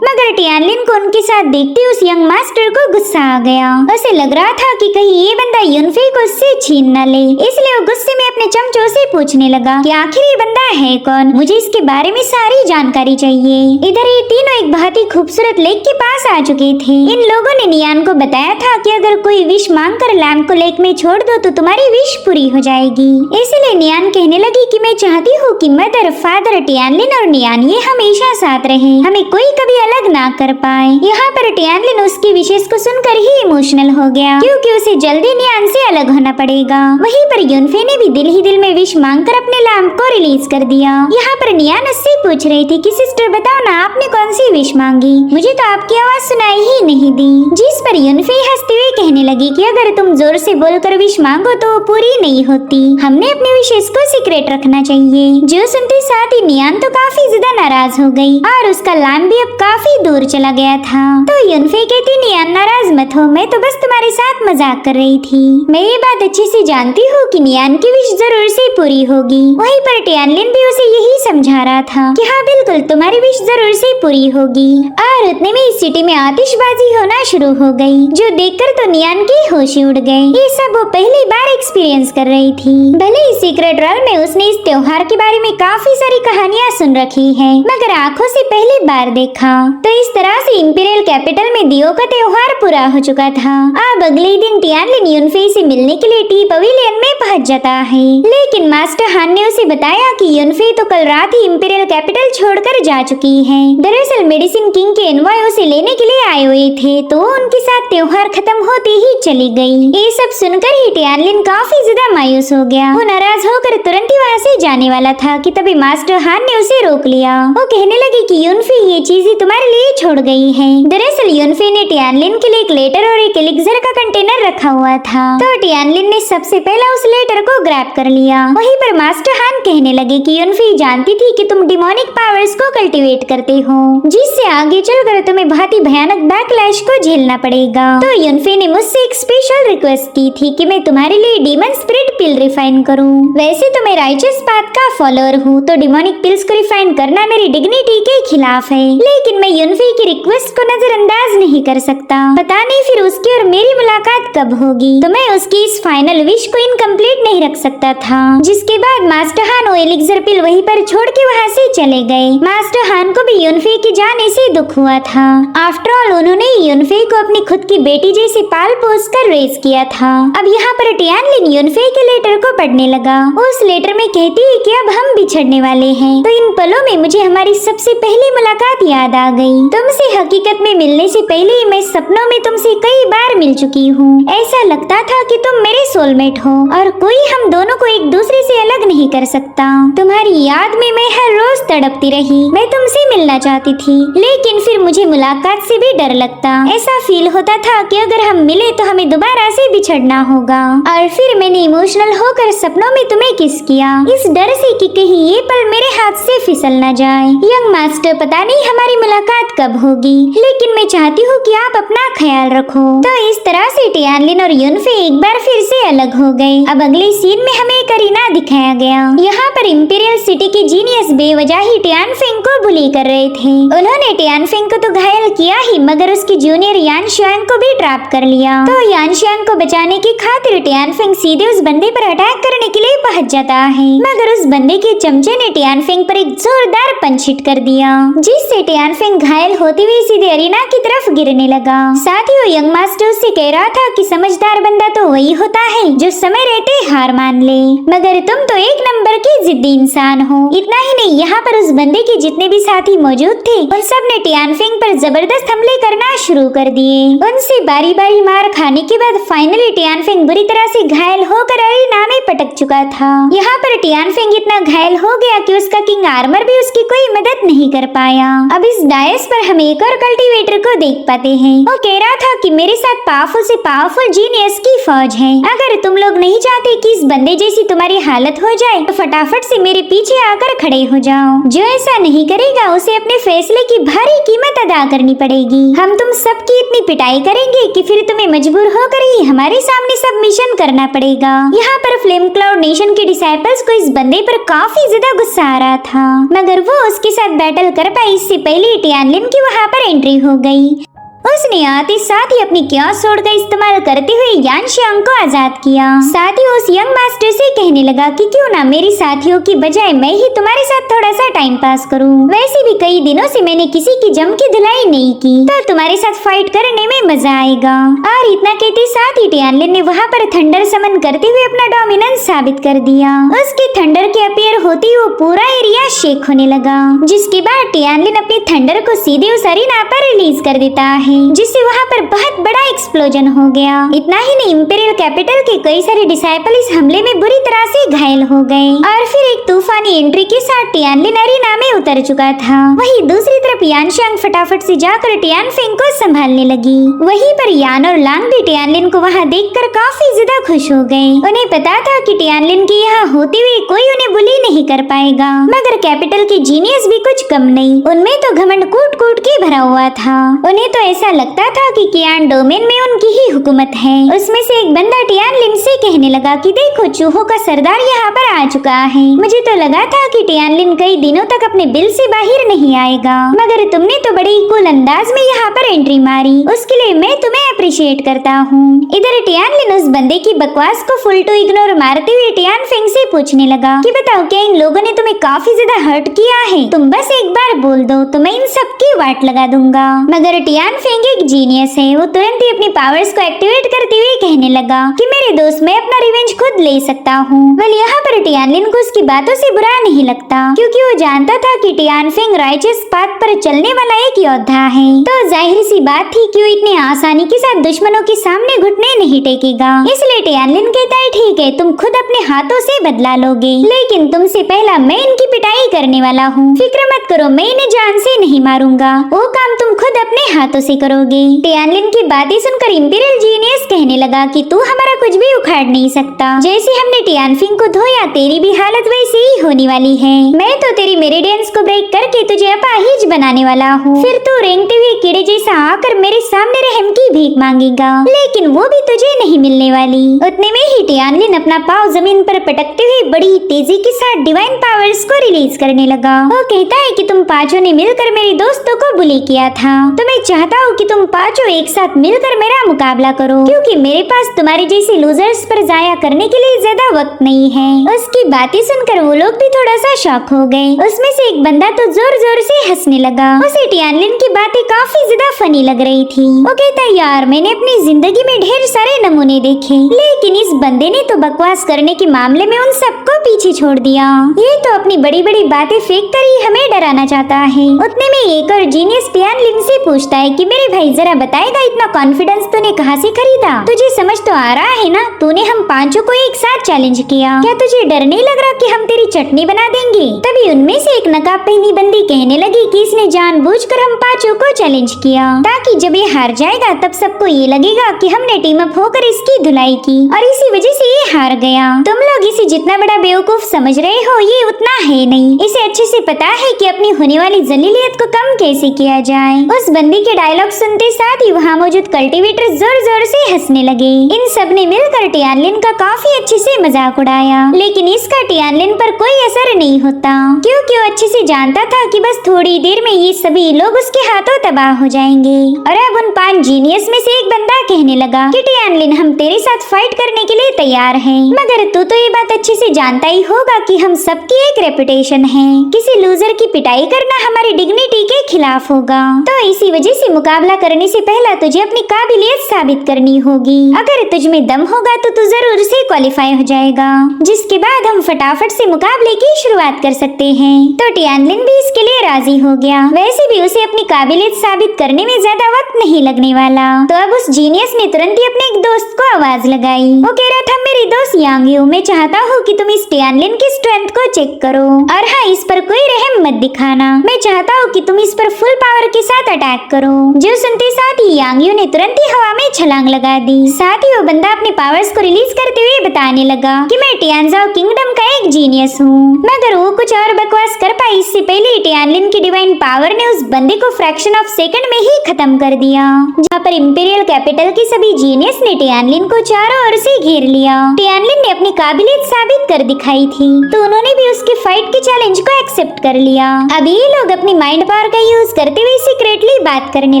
[SPEAKER 1] मगर टियानलिन को उनके साथ देखते उस यंग मास्टर को गुस्सा आ गया। उसे लग रहा था कि कहीं ये बंदा युनफी को उससे छीन न ले, इसलिए वो गुस्से में अपने चमचों से पूछने लगा कि आखिर ये बंदा है कौन, मुझे इसके बारे में सारी जानकारी चाहिए। इधर ये तीनों एक बहुत ही खूबसूरत लेक के पास आ चुके थे। इन लोगों ने नियान को बताया था कि अगर कोई विश मांगकर लैम्प को लेक में छोड़ दो तो तुम्हारी विश पूरी हो जाएगी। इसलिए नियान कहने लगी कि मैं चाहती हूँ कि मदर, फादर, टियानलिन और नियान ये हमेशा साथ रहे, हमें कोई कभी अलग ना कर पाए। यहाँ पर टियानलिन उसकी विशेष को सुनकर ही इमोशनल हो गया, क्योंकि उसे जल्दी नियान से अलग होना पड़ेगा। वहीं पर युनफे ने भी दिल ही दिल में विश मांगकर अपने लैम्प को रिलीज कर दिया। यहाँ पर नियान उससे पूछ रही थी कि सिस्टर बताओ ना, आपने कौन सी विश मांगी, मुझे तो आपकी आवाज सुनाई ही नहीं दी। जिस पर युनफे हंसते हुए कहने लगी कि अगर तुम जोर से बोलकर विश मांगो तो पूरी नहीं होती, हमने अपनी विशेष को सीक्रेट रखना चाहिए। जो सुनते साथ ही नियान तो काफी ज्यादा नाराज हो गई और उसका लैम्प भी अब काफी दूर चला गया था। तो युनफे कहती नियान नाराज मत हो, मैं तो बस तुम्हारे साथ मजाक कर रही थी। मैं ये बात अच्छे से जानती हूँ कि नियान की विश जरूर से पूरी होगी। वहीं पर टियानलिन भी उसे यही समझा रहा था कि हाँ बिल्कुल तुम्हारी विश जरूर से पूरी होगी। और उतने में इस सिटी में आतिशबाजी होना शुरू हो गई, जो देखकर तो नियान की होश उड़ गए। ये सब वो पहली बार एक्सपीरियंस कर रही थी। भले ही सीक्रेट रॉयल में उसने इस त्योहार के बारे में काफी सारी कहानियाँ सुन रखी है, मगर आँखों से पहली बार देखा। तो इस तरह से इंपीरियल कैपिटल में दियो का त्योहार पूरा हो चुका था। अब अगले दिन टियानलिन युनफे से मिलने के लिए टी पवेलियन में पहुंच जाता है, लेकिन मास्टर हान ने उसे बताया कि युनफे तो कल रात ही इंपीरियल कैपिटल छोड़कर जा चुकी है। दरअसल मेडिसिन किंग के एनवॉय उसे लेने के लिए आए हुए थे, तो उनके साथ त्योहार खत्म होते ही चली गई। ये सब सुनकर ही टियानलिन काफी ज्यादा मायूस हो गया। वो नाराज होकर तुरंत ही वहाँ से जाने वाला था कि तभी मास्टर हान ने उसे रोक लिया। वो कहने लगी कि युनफे ये चीजें तुम्हारे लिए छोड़ गई है। दरअसल युनफे ने टियानलिन के लिए एक लेटर और एक एलिक्सर का कंटेनर रखा हुआ था, तो टियानलिन ने सबसे पहला उस लेटर को ग्रैब कर लिया। वहीं पर मास्टर हान कहने लगे कि युनफे जानती थी कि तुम डिमोनिक पावर्स को कल्टीवेट करते हो, जिससे आगे चलकर तुम्हें बहुत ही भयानक बैकलैश को झेलना पड़ेगा। तो युनफे ने मुझसे एक स्पेशल रिक्वेस्ट की थी कि मैं तुम्हारे लिए डीमन स्पिरिट पिल रिफाइन करूं। वैसे तो मैं राइचस पाथ का फॉलोअर हूँ, तो डिमोनिक पिल्स को रिफाइन करना मेरी डिग्निटी के खिलाफ है, लेकिन मैं युनफे की रिक्वेस्ट को नजरअंदाज नहीं कर सकता। पता नहीं फिर उसकी और मेरी मुलाकात कब होगी, तो मैं उसकी इस फाइनल विश को इनकम्प्लीट नहीं रख सकता था। जिसके बाद मास्टर हान वो एलिक्सर पिल वहीं पर छोड़ के वहाँ से चले गए। मास्टर हान को भी युनफे के जाने से दुख हुआ था। आफ्टर ऑल उन्होंने युनफे को अपनी खुद की बेटी जैसे पाल पोस कर रेज किया था। अब यहाँ पर टियानलिन युनफे के लेटर को पढ़ने लगा। उस लेटर में कहती है कि अब हम बिछड़ने वाले हैं, तो इन पलों में मुझे हमारी सबसे पहली मुलाकात याद आ गई। तुमसे हकीकत में मिलने से पहले ही मैं सपनों में तुमसे कई बार मिल चुकी हूँ। ऐसा लगता था कि तुम मेरे सोलमेट हो और कोई हम दोनों को एक दूसरे से अलग नहीं कर सकता। तुम्हारी याद में मैं हर रोज तड़पती रही। मैं तुमसे मिलना चाहती थी, लेकिन फिर मुझे मुलाकात से भी डर लगता। ऐसा फील होता था कि अगर हम मिले तो हमें दोबारा से बिछड़ना होगा। और फिर मैंने इमोशनल होकर सपनों में तुम्हें किस किया, इस डर से कि कहीं ये पल मेरे हाथ से फिसल न जाए। यंग मास्टर, पता नहीं हमारी मुलाकात कब होगी, लेकिन मैं चाहती हूँ कि आप अपना ख्याल रखो। तो इस तरह से टियानलिन और युनफे एक बार फिर से अलग हो गए। अब अगले सीन में हमें एक अरीना दिखाया गया। यहाँ पर इंपीरियल सिटी के जीनियस बेवजह ही टियानफेंग को बुली कर रहे थे। उन्होंने टियानफेंग को तो घायल किया ही, मगर उसकी जूनियर यानशियांग को भी ट्रैप कर लिया। तो यानशियांग को बचाने की खातिर टियानफेंग सीधे उस बंदे पर अटैक करने के लिए पहुंच जाता है, मगर उस बंदे के चमचे ने टियानफेंग पर एक जोरदार पंच हिट कर दिया, जिससे टियानफेंग घायल होती हुई सीधे अरीना की तरफ गिरने लगा। साथ ही वो यंग मास्टर उससे कह रहा था कि समझदार बंदा तो वही होता है जो समय रहते हार मान ले, मगर तुम तो एक नंबर की जिद्दी इंसान हो। इतना ही नहीं, यहाँ पर उस बंदे के जितने भी साथी मौजूद थे उन सब ने टियानफेंग पर जबरदस्त हमले करना शुरू कर दिए। उनसे बारी बारी मार खाने के बाद फाइनली टियानफेंग बुरी तरह से घायल होकर अरीना में पटक चुका था। यहाँ पर टियानफेंग इतना घायल हो गया कि उसका किंग आर्मर भी उसकी कोई मदद नहीं कर पाया। अब इस डायस पर हम एक और कल्टीवेटर को देख पाते हैं। वो कह रहा था कि मेरे साथ पावरफुल से पावरफुल जीनियस की फौज है। अगर तुम लोग नहीं चाहते कि इस बंदे जैसी तुम्हारी हालत हो जाए तो फटाफट से मेरे पीछे आकर खड़े हो जाओ। जो ऐसा नहीं करेगा उसे अपने फैसले की भारी कीमत अदा करनी पड़ेगी। हम तुम सबकी इतनी पिटाई करेंगे कि फिर तुम्हें मजबूर होकर ही हमारे सामने सबमिशन करना पड़ेगा। यहाँ पर फ्लेम क्लाउड नेशन के डिसाइपल्स को इस बंदे पर काफी ज्यादा गुस्सा आ रहा था, मगर वो उसके साथ बैटल कर पाई इससे पहले टियानलिन की वहाँ पर एंट्री हो गई। उसने आते साथ ही अपनी क्यास स्वॉर्ड का इस्तेमाल करते हुए यानशियांग को आजाद किया। साथ ही उस यंग मास्टर से कहने लगा कि क्यों ना मेरी साथियों की बजाय मैं ही तुम्हारे साथ थोड़ा सा टाइम पास करूं। वैसे भी कई दिनों से मैंने किसी की जम की धुलाई नहीं की, तो तुम्हारे साथ फाइट करने में मजा आएगा। और इतना कहते साथ ही टियानलिन ने वहाँ पर थंडर समन करते हुए अपना डोमिनेंस साबित कर दिया। उसके थंडर के अपीयर होते ही वो पूरा एरिया शेक होने लगा, जिसके बाद टियानलिन अपने थंडर को सीधे उस अरीना पर रिलीज कर देता है, जिससे वहाँ पर बहुत बड़ा एक्सप्लोजन हो गया। इतना ही नहीं, इंपीरियल कैपिटल के कई सारे डिसाइपल इस हमले में बुरी तरह से घायल हो गए और फिर एक तूफानी एंट्री के साथ टियानलिन अरीना में उतर चुका था। वहीं दूसरी तरफ यानशियांग फटाफट से जाकर टियानफेंग को संभालने लगी। वहीं पर यान और लांग भी टियानलिन को वहाँ देखकर काफी ज्यादा खुश हो गए। उन्हें पता था कि टियानलिन के यहाँ होते हुए कोई उन्हें बुली नहीं कर पाएगा, मगर कैपिटल के जीनियस भी कुछ कम नहीं, उनमें तो घमंड कूट कूट के भरा हुआ था। उन्हें तो ऐसा लगता था कि कियान डोमेन में उनकी ही हुकूमत है। उसमें से एक बंदा टियानलिन से कहने लगा कि देखो, चूहों का सरदार यहाँ पर आ चुका है। मुझे तो लगा था कि टियानलिन कई दिनों तक अपने बिल से बाहर नहीं आएगा, मगर तुमने तो बड़े ही कूल अंदाज में यहाँ पर एंट्री मारी, उसके लिए मैं तुम्हें अप्रिशिएट करता हूँ। इधर टियानलिन उस बंदे की बकवास को फुल टू इग्नोर मारते हुए टियानफेंग से पूछने लगा कि बताओ, क्या इन लोगों ने तुम्हें काफी ज्यादा हर्ट किया है? तुम बस एक बार बोल दो तो मैं इन सबकी वाट लगा दूंगा। मगर टियानफेंग एक जीनियस है, वो तुरंत ही अपनी पावर्स को एक्टिवेट करते हुए कहने लगा कि मेरे दोस्त, मैं अपना रिवेंज खुद ले सकता हूँ। वेल, यहाँ पर टियानलिन को उसकी बातों से बुरा नहीं लगता, क्योंकि वो जानता था कि टियानफेंग राइचियस पाथ पर चलने वाला एक योद्धा है। तो जाहिर सी बात थी कि वो इतनी आसानी के साथ दुश्मनों के सामने घुटने नहीं टेकेगा। इसलिए टियानलिन कहता है, ठीक है, तुम खुद अपने हाथों से बदला लोगे, लेकिन तुमसे पहला मैं इनकी पिटाई करने वाला हूँ। फिक्र मत करो, मैं इन्हें जान से नहीं मारूंगा, वो काम तुम खुद अपने हाथों से करोगे। टियानलिन की बातें सुनकर इंपीरियल जीनियस कहने लगा कि तू हमारा कुछ भी उखाड़ नहीं सकता। जैसे हमने टियानफेंग को धोया, तेरी भी हालत वैसे ही होने वाली है। मैं तो तेरी मेरिडियंस को ब्रेक करके तुझे अपाहिज बनाने वाला हूँ। फिर तू रेंगते हुए कीड़े जैसा आकर मेरे सामने रहम की भीख मांगेगा, लेकिन वो भी तुझे नहीं मिलने वाली। उतने में ही टियानलिन अपना पाँव जमीन पर पटकते हुए बड़ी तेजी के साथ डिवाइन पावर्स को रिलीज करने लगा। वो कहता है कि तुम पांचों ने मिलकर मेरे दोस्तों को बुली किया था, तो मैं चाहता हूँ कि तुम पांचों एक साथ मिलकर मेरा मुकाबला करो, क्योंकि मेरे पास तुम्हारे जैसे लूजर्स पर जाया करने के लिए ज्यादा वक्त नहीं है। उसकी बातें सुनकर वो लोग भी थोड़ा सा शॉक हो गए। उसमें से एक बंदा तो जोर जोर से हंसने लगा। उसे टियानलिन की बातें काफी ज्यादा फनी लग रही थी। वो कहता, यार, मैंने अपनी जिंदगी में ढेर सारे नमूने देखे, लेकिन इस बंदे ने तो बकवास करने के मामले में उन सबको पीछे छोड़ दिया। ये तो अपनी बड़ी बड़ी बातें फेंक कर ही हमें डराना चाहता है। उतने में एक और जीनियस टियानलिन से पूछता है कि मेरे भाई, जरा बताएगा इतना कॉन्फिडेंस तूने कहाँ से खरीदा? तुझे समझ तो आ रहा है ना, तूने हम पांचों को एक साथ चैलेंज किया। क्या तुझे डर नहीं लग रहा कि हम तेरी चटनी बना देंगे? तभी उनमें से एक नकाब पहनी बंदी कहने लगी कि इसने जानबूझकर हम पांचों को चैलेंज किया, ताकि जब ये हार जाएगा तब सबको ये लगेगा कि हमने टीम अप होकर इसकी धुलाई की और इसी वजह से ये हार गया। तुम लोग इसे जितना बड़ा बेवकूफ समझ रहे हो, ये उतना है नहीं। इसे अच्छे से पता है कि अपनी होने वाली जलीलियत को कम कैसे किया जाए। उस बंदी के डायलॉग सुनते साथ ही वहाँ मौजूद कल्टीवेटर जोर जोर से हंसने लगे। इन सब ने मिलकर टियानलिन का काफी अच्छे से मजाक उड़ाया, लेकिन इसका टियानलिन पर कोई असर नहीं होता, क्योंकि वो अच्छे से जानता था कि बस थोड़ी देर में ये सभी लोग उसके हाथों तबाह हो जाएंगे। और अब उन 5 जीनियस में से एक बंदा कहने लगा कि टियानलिन, हम तेरे साथ फाइट करने के लिए तैयार हैं, मगर तू तो ये बात अच्छे से जानता ही होगा कि हम सबकी एक रेपुटेशन है। किसी लूजर की पिटाई करना हमारी डिग्निटी के खिलाफ होगा, तो इसी वजह मुझे से मुकाबला करने से पहले तुझे अपनी काबिलियत साबित करनी होगी। अगर तुझ में दम होगा तो तू जरूर से क्वालिफाई हो जाएगा, जिसके बाद हम फटाफट से मुकाबले की शुरुआत कर सकते हैं। तो टियानलिन भी इसके लिए राजी हो गया। वैसे भी उसे अपनी काबिलियत साबित करने में ज्यादा वक्त नहीं लगने वाला। तो अब उस जीनियस ने तुरंत ही अपने एक दोस्त को आवाज लगाई। वो कह रहा था, मेरे दोस्त यांग यू, मैं चाहता हूँ कि तुम इस टियानलिन की स्ट्रेंथ को चेक करो, और हाँ, इस पर कोई रहम मत दिखाना। मैं चाहता हूँ कि तुम इस पर फुल पावर के साथ अटैक करो। जो सुनते साथ ही यांग यू ने तुरंत ही हवा में छलांग लगा दी। साथ ही वो बंदा अपने पावर्स को रिलीज करते हुए बताने लगा कि मैं टियानजाओ किंगडम का एक जीनियस हूँ। मगर वो कुछ और बकवास कर पाई इससे पहले टियानलिन की डिवाइन पावर ने उस बंदे को फ्रैक्शन ऑफ सेकंड में ही खत्म कर दिया। जहाँ पर इंपीरियल कैपिटल के सभी जीनियस ने टियानलिन को चारों ओर से घेर लिया। टियानलिन ने अपनी काबिलियत साबित कर दिखाई थी, तो उन्होंने भी उसके फाइट के चैलेंज को एक्सेप्ट कर लिया। अब ये लोग अपनी माइंड पावर का यूज करते हुए सीक्रेटली बात करने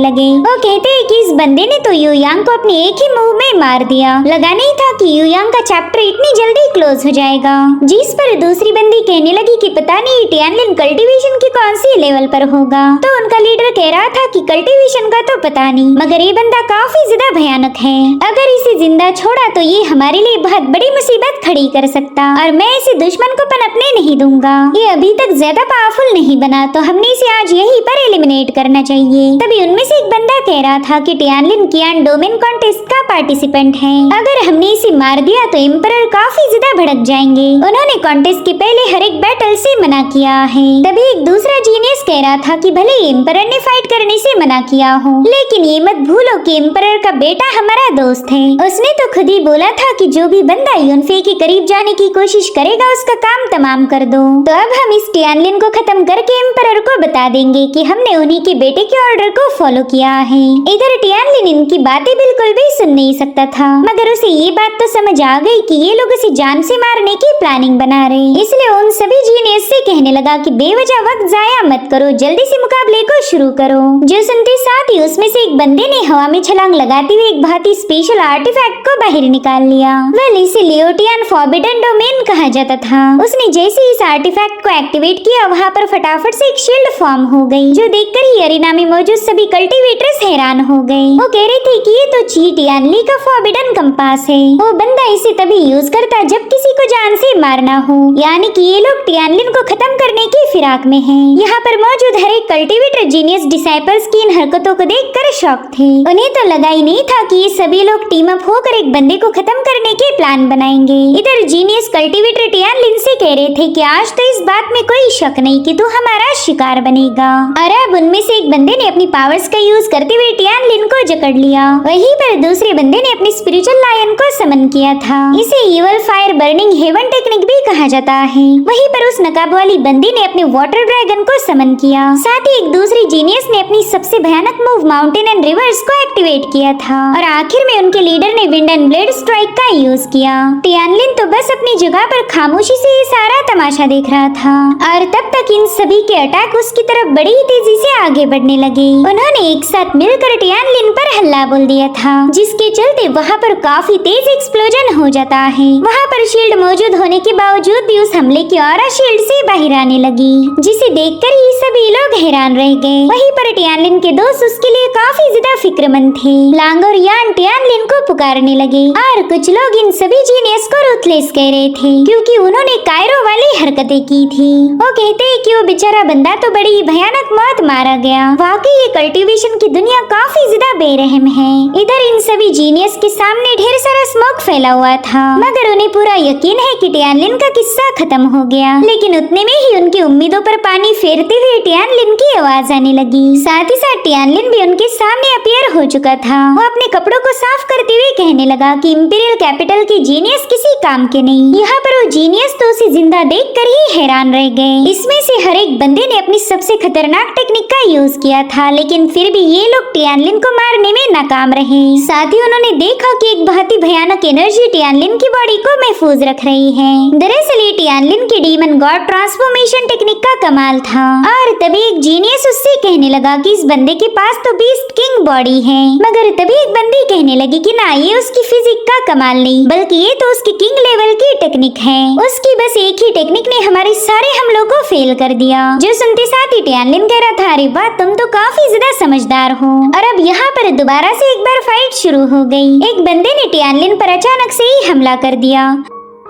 [SPEAKER 1] लगे। वो कहते हैं कि इस बंदे ने तो युयांग को अपने एक ही मूव में मार दिया। लगा नहीं था कि युयांग का चैप्टर इतनी जल्दी क्लोज हो जाएगा। जिस पर दूसरी बंदी कहने लगी कि पता नहीं टियानलिन कल्टीवेशन की कौन सी लेवल पर होगा। तो उनका लीडर कह रहा था कि कल्टीवेशन का तो पता नहीं, मगर ये बंदा काफी ज्यादा भयानक है। अगर इसे जिंदा छोड़ा तो ये हमारे लिए बहुत बड़ी मुसीबत खड़ी कर सकता, और मैं इसे दुश्मन को पनपने नहीं दूंगा। ये अभी तक ज्यादा पावरफुल नहीं बना, तो हमने इसे आज यहीं पर एलिमिनेट करना चाहिए। तभी उनमें से एक बंदा कह रहा था कि टियानलिन कियान डोमेन कॉन्टेस्ट का पार्टिसिपेंट है। अगर हमने इसे मार दिया तो एम्परर काफी ज्यादा भड़क जाएंगे। उन्होंने कॉन्टेस्ट के पहले हर एक बैटल से मना किया है। तभी एक दूसरा जीनियस कह रहा था कि भले एम्परर ने फाइट करने से मना किया हो, लेकिन ये मत भूलो कि एम्परर का बेटा हमारा दोस्त है। उसने तो खुद ही बोला था कि जो भी बंदा युनफे के करीब जाने की कोशिश करेगा उसका काम तमाम कर दो। तो अब हम इस टियानलिन को खत्म करके एम्परर को बता देंगे कि हमने उन्हीं के बेटे के ऑर्डर को फॉलो किया है। इधर टियानलिन इनकी बातें बिल्कुल भी सुन नहीं सकता था, मगर उसे ये बात तो समझ आ गई कि ये लोग उसे जान से मारने की प्लानिंग बना रहे। इसलिए उन सभी जीनियस से कहने लगा कि बेवजह वक्त जाया मत करो, जल्दी से मुकाबले को शुरू करो। जो सुनते साथ ही उसमें से एक बंदे ने हवा में छलांग लगाते हुए एक बहुत ही स्पेशल आर्टिफैक्ट को बाहर निकाल लिया। वेल, इसे लियोटियन फॉरबिडन डोमेन कहा जाता था। उसने जैसे इस आर्टिफैक्ट को एक्टिवेट किया, वहाँ पर फटाफट से एक शील्ड फॉर्म हो गई, जो देखकर ही अरीना में मौजूद सभी कल्टीवेटर्स हैरान हो गए। वो कह रहे थे कि ये तो ची टियानली का फॉरबिडन कंपास है। वो बंदा इसे तभी यूज करता जब किसी को जान से मारना हो, यानी कि ये लोग टियानलिन को खत्म करने की फिराक में हैं। यहाँ पर मौजूद हर एक कल्टीवेटर जीनियस डिसाइपल्स की इन हरकतों को देखकर शॉक थे। उन्हें तो लगा ही नहीं था कि ये सभी लोग टीम अप होकर एक बंदे को खत्म करने के प्लान बनाएंगे। इधर जीनियस कल्टीवेटर टियानलिन से कह रहे थे कि आज तो इस बात में कोई शक नहीं कि तू हमारा शिकार बनेगा। और अब उनमें से एक बंदे ने अपनी पावर्स का यूज करते हुए टियानलिन को जकड़ लिया। वहीं पर दूसरे बंदे ने अपनी स्पिरिचुअल लायन को समन किया था। इसे evil fire burning heaven technique भी कहा जाता है। वहीं पर उस नकाब वाली बंदी ने अपने वाटर ड्रैगन को समन किया। साथ ही एक दूसरी जीनियस ने अपनी सबसे भयानक मूव माउंटेन एंड रिवर्स को एक्टिवेट किया था। और आखिर में उनके लीडर ने विंड एंड ब्लेड स्ट्राइक का यूज किया। टियानलिन तो बस अपनी जगह पर खामोशी से ये सारा तमाशा देख रहा था, और तब तक इन सभी के अटैक उसकी तरफ बड़ी तेजी से आगे बढ़ने लगे। उन्होंने एक साथ मिलकर टियानलिन पर हल्ला बोल दिया था, जिसके चलते वहाँ पर काफी तेज एक्सप्लोजन हो जाता है। वहाँ पर शील्ड मौजूद होने के बावजूद भी उस हमले की ऑरा शील्ड से बाहर आने लगी, जिसे देखकर ही सभी लोग हैरान रह गए। वहीं पर टियानलिन के दोस्त उसके लिए काफी ज्यादा फिक्रमंद थे। लांग और यान टियानलिन को पुकारने लगे, और कुछ लोग इन सभी जीनियस को रूथलेस कह रहे थे, क्योंकि उन्होंने कायरो वाली हरकतें की थी। वो कहते हैं कि वो बेचारा बंदा तो बड़ी भयानक मौत मारा गया। वाकई ये कल्टीवेशन की दुनिया काफी ज्यादा बेरहम है। इधर इन सभी जीनियस के सामने ढेर सारा स्मोक फैला हुआ था, मगर उन्हें पूरा यकीन है कि टियानलिन का किस्सा खत्म हो गया। लेकिन उतने में ही उनकी उम्मीदों पर पानी फेरते हुए टियानलिन की आवाज आने लगी। साथ ही साथ टियानलिन भी उनके सामने अपीयर हो चुका था। वो अपने कपड़ों को साफ करते हुए कहने लगा कि इंपीरियल कैपिटल के जीनियस किसी काम के नहीं। यहाँ पर वो जीनियस तो उसे जिंदा देखकर ही हैरान रह गए। इसमें से हर एक बंदे ने अपनी सबसे खतरनाक टेक्निक का यूज किया था, लेकिन फिर भी ये लोग टियानलिन को मारने में नाकाम रहे। साथ ही उन्होंने देखा कि एक बहुत ही भयानक एनर्जी टियानलिन की बॉडी को महफूज रख रही है। दरअसल ये टियानलिन के डीमन गॉड ट्रांसफॉर्मेशन टेक्निक का कमाल था। और तभी एक जीनियस उससे कहने लगा कि इस बंदे के पास तो बीस्ट किंग बॉडी है। मगर तभी एक बंदी कहने लगी कि ना, ये उसकी फिजिक का कमाल नहीं, बल्कि ये तो उसकी किंग लेवल की टेक्निक है। उसकी बस एक ही टेक्निक ने हमारे सारे हमलों को फेल कर दिया। जो सुनते साथ ही टियानलिन कह रहा था, अरे वाह, तुम तो काफी ज्यादा समझदार हो। और अब यहाँ पर दोबारा से एक बार फाइट शुरू हो गई। एक बंदे ने टियानलिन पर अचानक से ही हमला कर दिया,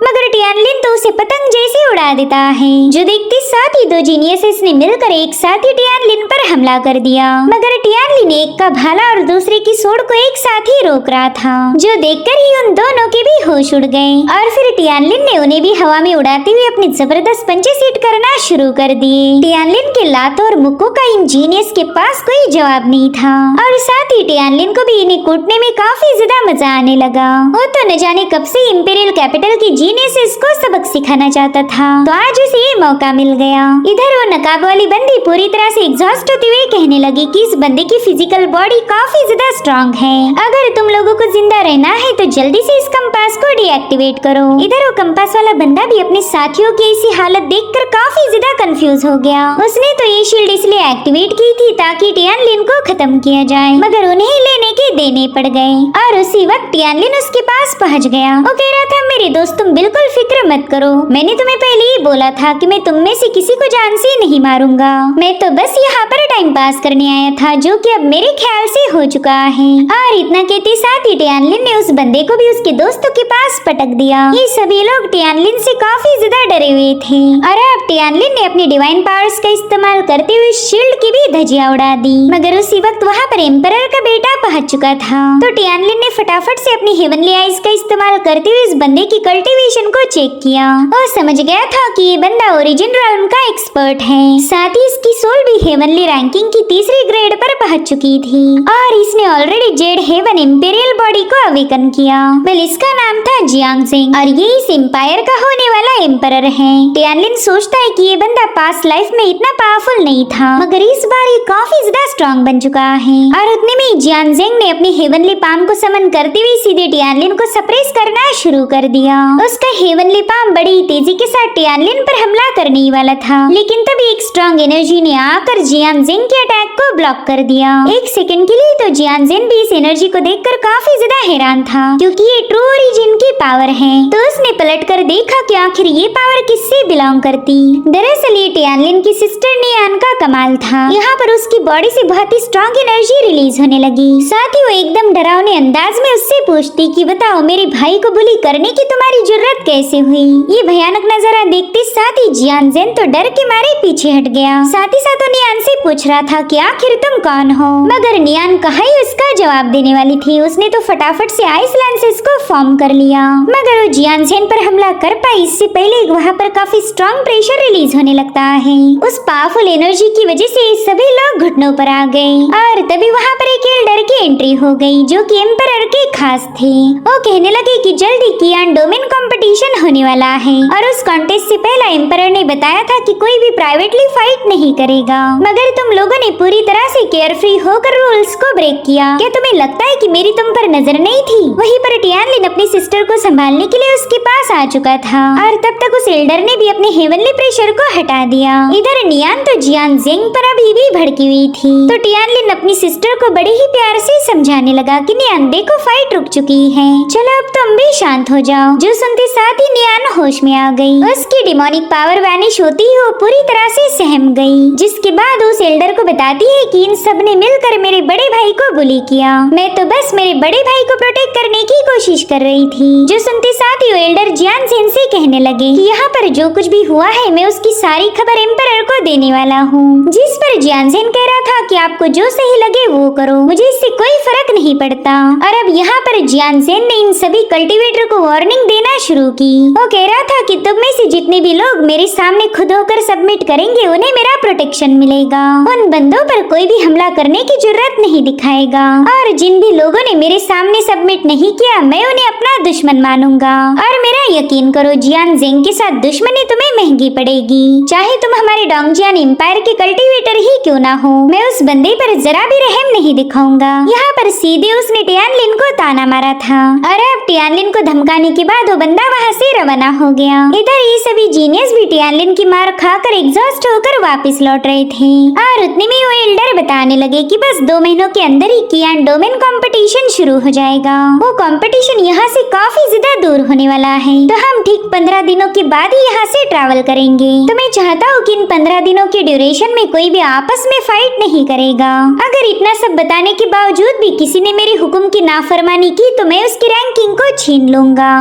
[SPEAKER 1] मगर टियानलिन तो उसे पतंग जैसे उड़ा देता है। जो देखते साथ ही दो जीनियसेस ने मिलकर एक साथ ही टियानलिन पर हमला कर दिया, मगर टियानलिन एक का भाला और दूसरे की सोड़ को एक साथ ही रोक रहा था, जो देखकर ही उन दोनों के भी होश उड़ गए। और फिर टियानलिन ने उन्हें भी हवा में उड़ाते हुए अपने जबरदस्त पंचे सेट करना शुरू कर दिए। टियानलिन के लातों और मुक्कों का इन जीनियस के पास कोई जवाब नहीं था, और साथ ही टियानलिन को भी इन्हें कूटने में काफी ज्यादा मजा आने लगा। वो तो न जाने कब से इंपीरियल कैपिटल की जीनियस इसको सबक सिखाना चाहता था, तो आज उसे ये मौका मिल गया। इधर वो नकाब वाली बंदी पूरी तरह से एग्जॉस्ट होते हुए कहने लगी कि इस बंदे की फिजिकल बॉडी काफी ज्यादा स्ट्रांग है। अगर तुम लोगों को जिंदा रहना है तो जल्दी से इस कंपास को डीएक्टिवेट करो। इधर वो कंपास वाला बंदा भी अपने साथियों की ऐसी हालत देखकर काफी ज्यादा कंफ्यूज हो गया। उसने तो ये शील्ड इसलिए एक्टिवेट की थी ताकि टियानलिन को खत्म किया जाए, मगर उन्हें लेने के देने पड़ गए। और उसी वक्त टियानलिन उसके पास पहुंच गया। वो कह रहा था, मेरे दोस्त तुम बिल्कुल फिक्र मत करो, मैंने तुम्हें पहले ही बोला था कि मैं तुम में से किसी को जान से नहीं मारूंगा। मैं तो बस यहाँ पर टाइम पास करने आया था, जो कि अब मेरे ख्याल से हो चुका है। और इतना कहते साथ ही टियानलिन ने उस बंदे को भी उसके दोस्तों के पास पटक दिया। ये सभी लोग टियानलिन से काफी ज्यादा डरे हुए थे, और अब टियानलिन ने अपनी डिवाइन पावर्स का इस्तेमाल करते हुए शील्ड की भी धज्जियां उड़ा दी। मगर उसी वक्त वहाँ पर एम्परर का बेटा पहुंच चुका था, तो टियानलिन ने फटाफट से अपनी हेवनली आइज का इस्तेमाल करते हुए इस बंदे की कल्टीवेशन को चेक किया और समझ गया था कि ये बंदा ओरिजिन realm का एक्सपर्ट है। साथ ही इसकी सोल भी हेवनली रैंकिंग की तीसरी ग्रेड पर पहुंच चुकी थी, और इसने already jade heaven imperial body को अवेकन किया। वेल, इसका नाम था जियांगजेंग, और ये इस एम्पायर का होने वाला एम्परर है। टियानलिन सोचता है कि ये बंदा पास्ट लाइफ में इतना पावरफुल नहीं था, मगर इस बार ये काफी ज्यादा स्ट्रॉन्ग बन चुका है। और उतने में जियांगजेंग ने अपनी हेवनली पाम को समन करते हुए सीधे टियानलिन को सप्रेस करना शुरू कर दिया। उसका हेवनली पाम बड़ी तेजी के साथ टियानलिन पर हमला करने ही वाला था, लेकिन तभी एक स्ट्रॉन्ग एनर्जी ने आकर जियांगजेंग के अटैक को ब्लॉक कर दिया। एक सेकंड के लिए तो जियांगजेंग भी इस एनर्जी को देखकर काफी ज्यादा हैरान था, क्योंकि ये ट्रू ओरिजिन की पावर है। तो उसने पलट कर देखा कि आखिर ये पावर किससे बिलोंग करती। दरअसल ये टियानलिन की सिस्टर नियान का कमाल था। यहाँ पर उसकी बॉडी से बहुत ही स्ट्रॉन्ग एनर्जी रिलीज होने लगी। साथ ही वो एकदम डरावने अंदाज में उससे पूछती कि बताओ, मेरे भाई को बुली करने की तुम्हारी जुर्रत कैसे हुई। ये भयानक नजारा देखते साथ ही जियांगजेंग तो डर के मारे पीछे हट गया। साथ ही साथ वो नियान से पूछ रहा था कि आखिर तुम कौन हो, मगर नियान कहाँ ही उसका जवाब देने वाली थी। उसने तो फटाफट से आइस लैंसेस को फॉर्म कर लिया, मगर वो जियांगजेंग पर हमला कर पाई इससे पहले वहाँ पर काफी स्ट्रॉन्ग प्रेशर रिलीज होने लगता है। उस पावरफुल एनर्जी की वजह से सभी लोग घुटनों पर आ गए, और तभी वहाँ पर एक एल्डर की एंट्री हो गई, जो कि एम्परर के खास थे। वो कहने लगे कि जल्दी कियान डोमेन कंपटीशन होने वाला है, और उस कॉन्टेस्ट से पहला एम्परर ने बताया था कि कोई भी प्राइवेटली फाइट नहीं करेगा, मगर तुम लोगों ने पूरी तरह से केयरफ्री होकर रूल्स को ब्रेक किया। क्या तुम्हें लगता है कि मेरी तुम पर नजर नहीं थी? वहीं पर टियानलिन अपनी सिस्टर को संभालने के लिए उसके पास आ चुका था, और तब तक उस एल्डर ने भी अपने हेवनली प्रेशर को हटा दिया। इधर नियान तो जियांगजेंग पर अभी भी भड़की हुई थी, तो टियानलिन अपनी सिस्टर को बड़े ही प्यार से समझाने लगा कि नियान देखो, फाइट रुक चुकी है, चलो अब तुम भी शांत हो जाओ। जो सुनते साथ ही नियान होश में आ गई। उसकी डिमोनिक पावर वैनिश होती ही वो पूरी तरह से सहम गई, जिसके बाद उस एल्डर को बताती है कि इन सब ने मिलकर मेरे बड़े भाई को बुली किया, मैं तो बस मेरे बड़े भाई को प्रोटेक्ट करने की कोशिश कर रही थी। जो सुनते साथ ही वो एल्डर जियांगजेंग से कहने लगे कि यहाँ पर जो कुछ भी हुआ है मैं उसकी सारी खबर एम्परर को देने वाला हूँ। जिस पर जियांगजेंग कह रहा था कि आपको जो सही लगे वो करो, मुझे इससे कोई फर्क नहीं पड़ता। और अब यहाँ पर जियांगजेंग ने इन सभी कल्टीवेटर को वार्निंग देना शुरू की। वो कह रहा था कि तुम में से जितने भी लोग मेरे सामने खुद होकर सबमिट करेंगे उन्हें मेरा प्रोटेक्शन मिलेगा। उन बंदों पर कोई भी हमला करने की जरूरत नहीं दिखाएगा, और जिन भी लोगों ने मेरे सामने सबमिट नहीं किया मैं उन्हें अपना दुश्मन मानूंगा। और मेरा यकीन करो, जियांगजेंग के साथ दुश्मनी तुम्हें महंगी पड़ेगी, चाहे तुम हमारे डोंगजियान एम्पायर के कल्टीवेटर ही क्यों ना हो। मैं उस बंदे पर जरा भी रहम नहीं दिखाऊंगा। यहाँ पर सीधे उसने टियानलिन को ताना मारा था और अब टियानलिन को धमकाने के बाद वो बंदा वहाँ से रवाना हो गया। इधर ये सभी जीनियस भी टियानलिन की मार खाकर एग्जॉस्ट होकर वापस लौट रहे थे और उतने में वो एल्डर बताने लगे कि बस 2 महीनों के अंदर ही कियान डोमेन कंपटीशन शुरू हो जाएगा। वो कंपटीशन यहाँ से काफी ज्यादा दूर होने वाला है, तो हम ठीक 15 दिनों के बाद ही यहाँ से ट्रैवल करेंगे। तो मैं चाहता हूँ कि इन 15 दिनों के ड्यूरेशन में कोई भी आपस में फाइट नहीं करेगा। अगर इतना सब बताने के बावजूद भी किसी ने मेरे हुक्म की नाफरमानी की तो मैं उसकी रैंकिंग को छीन लूंगा।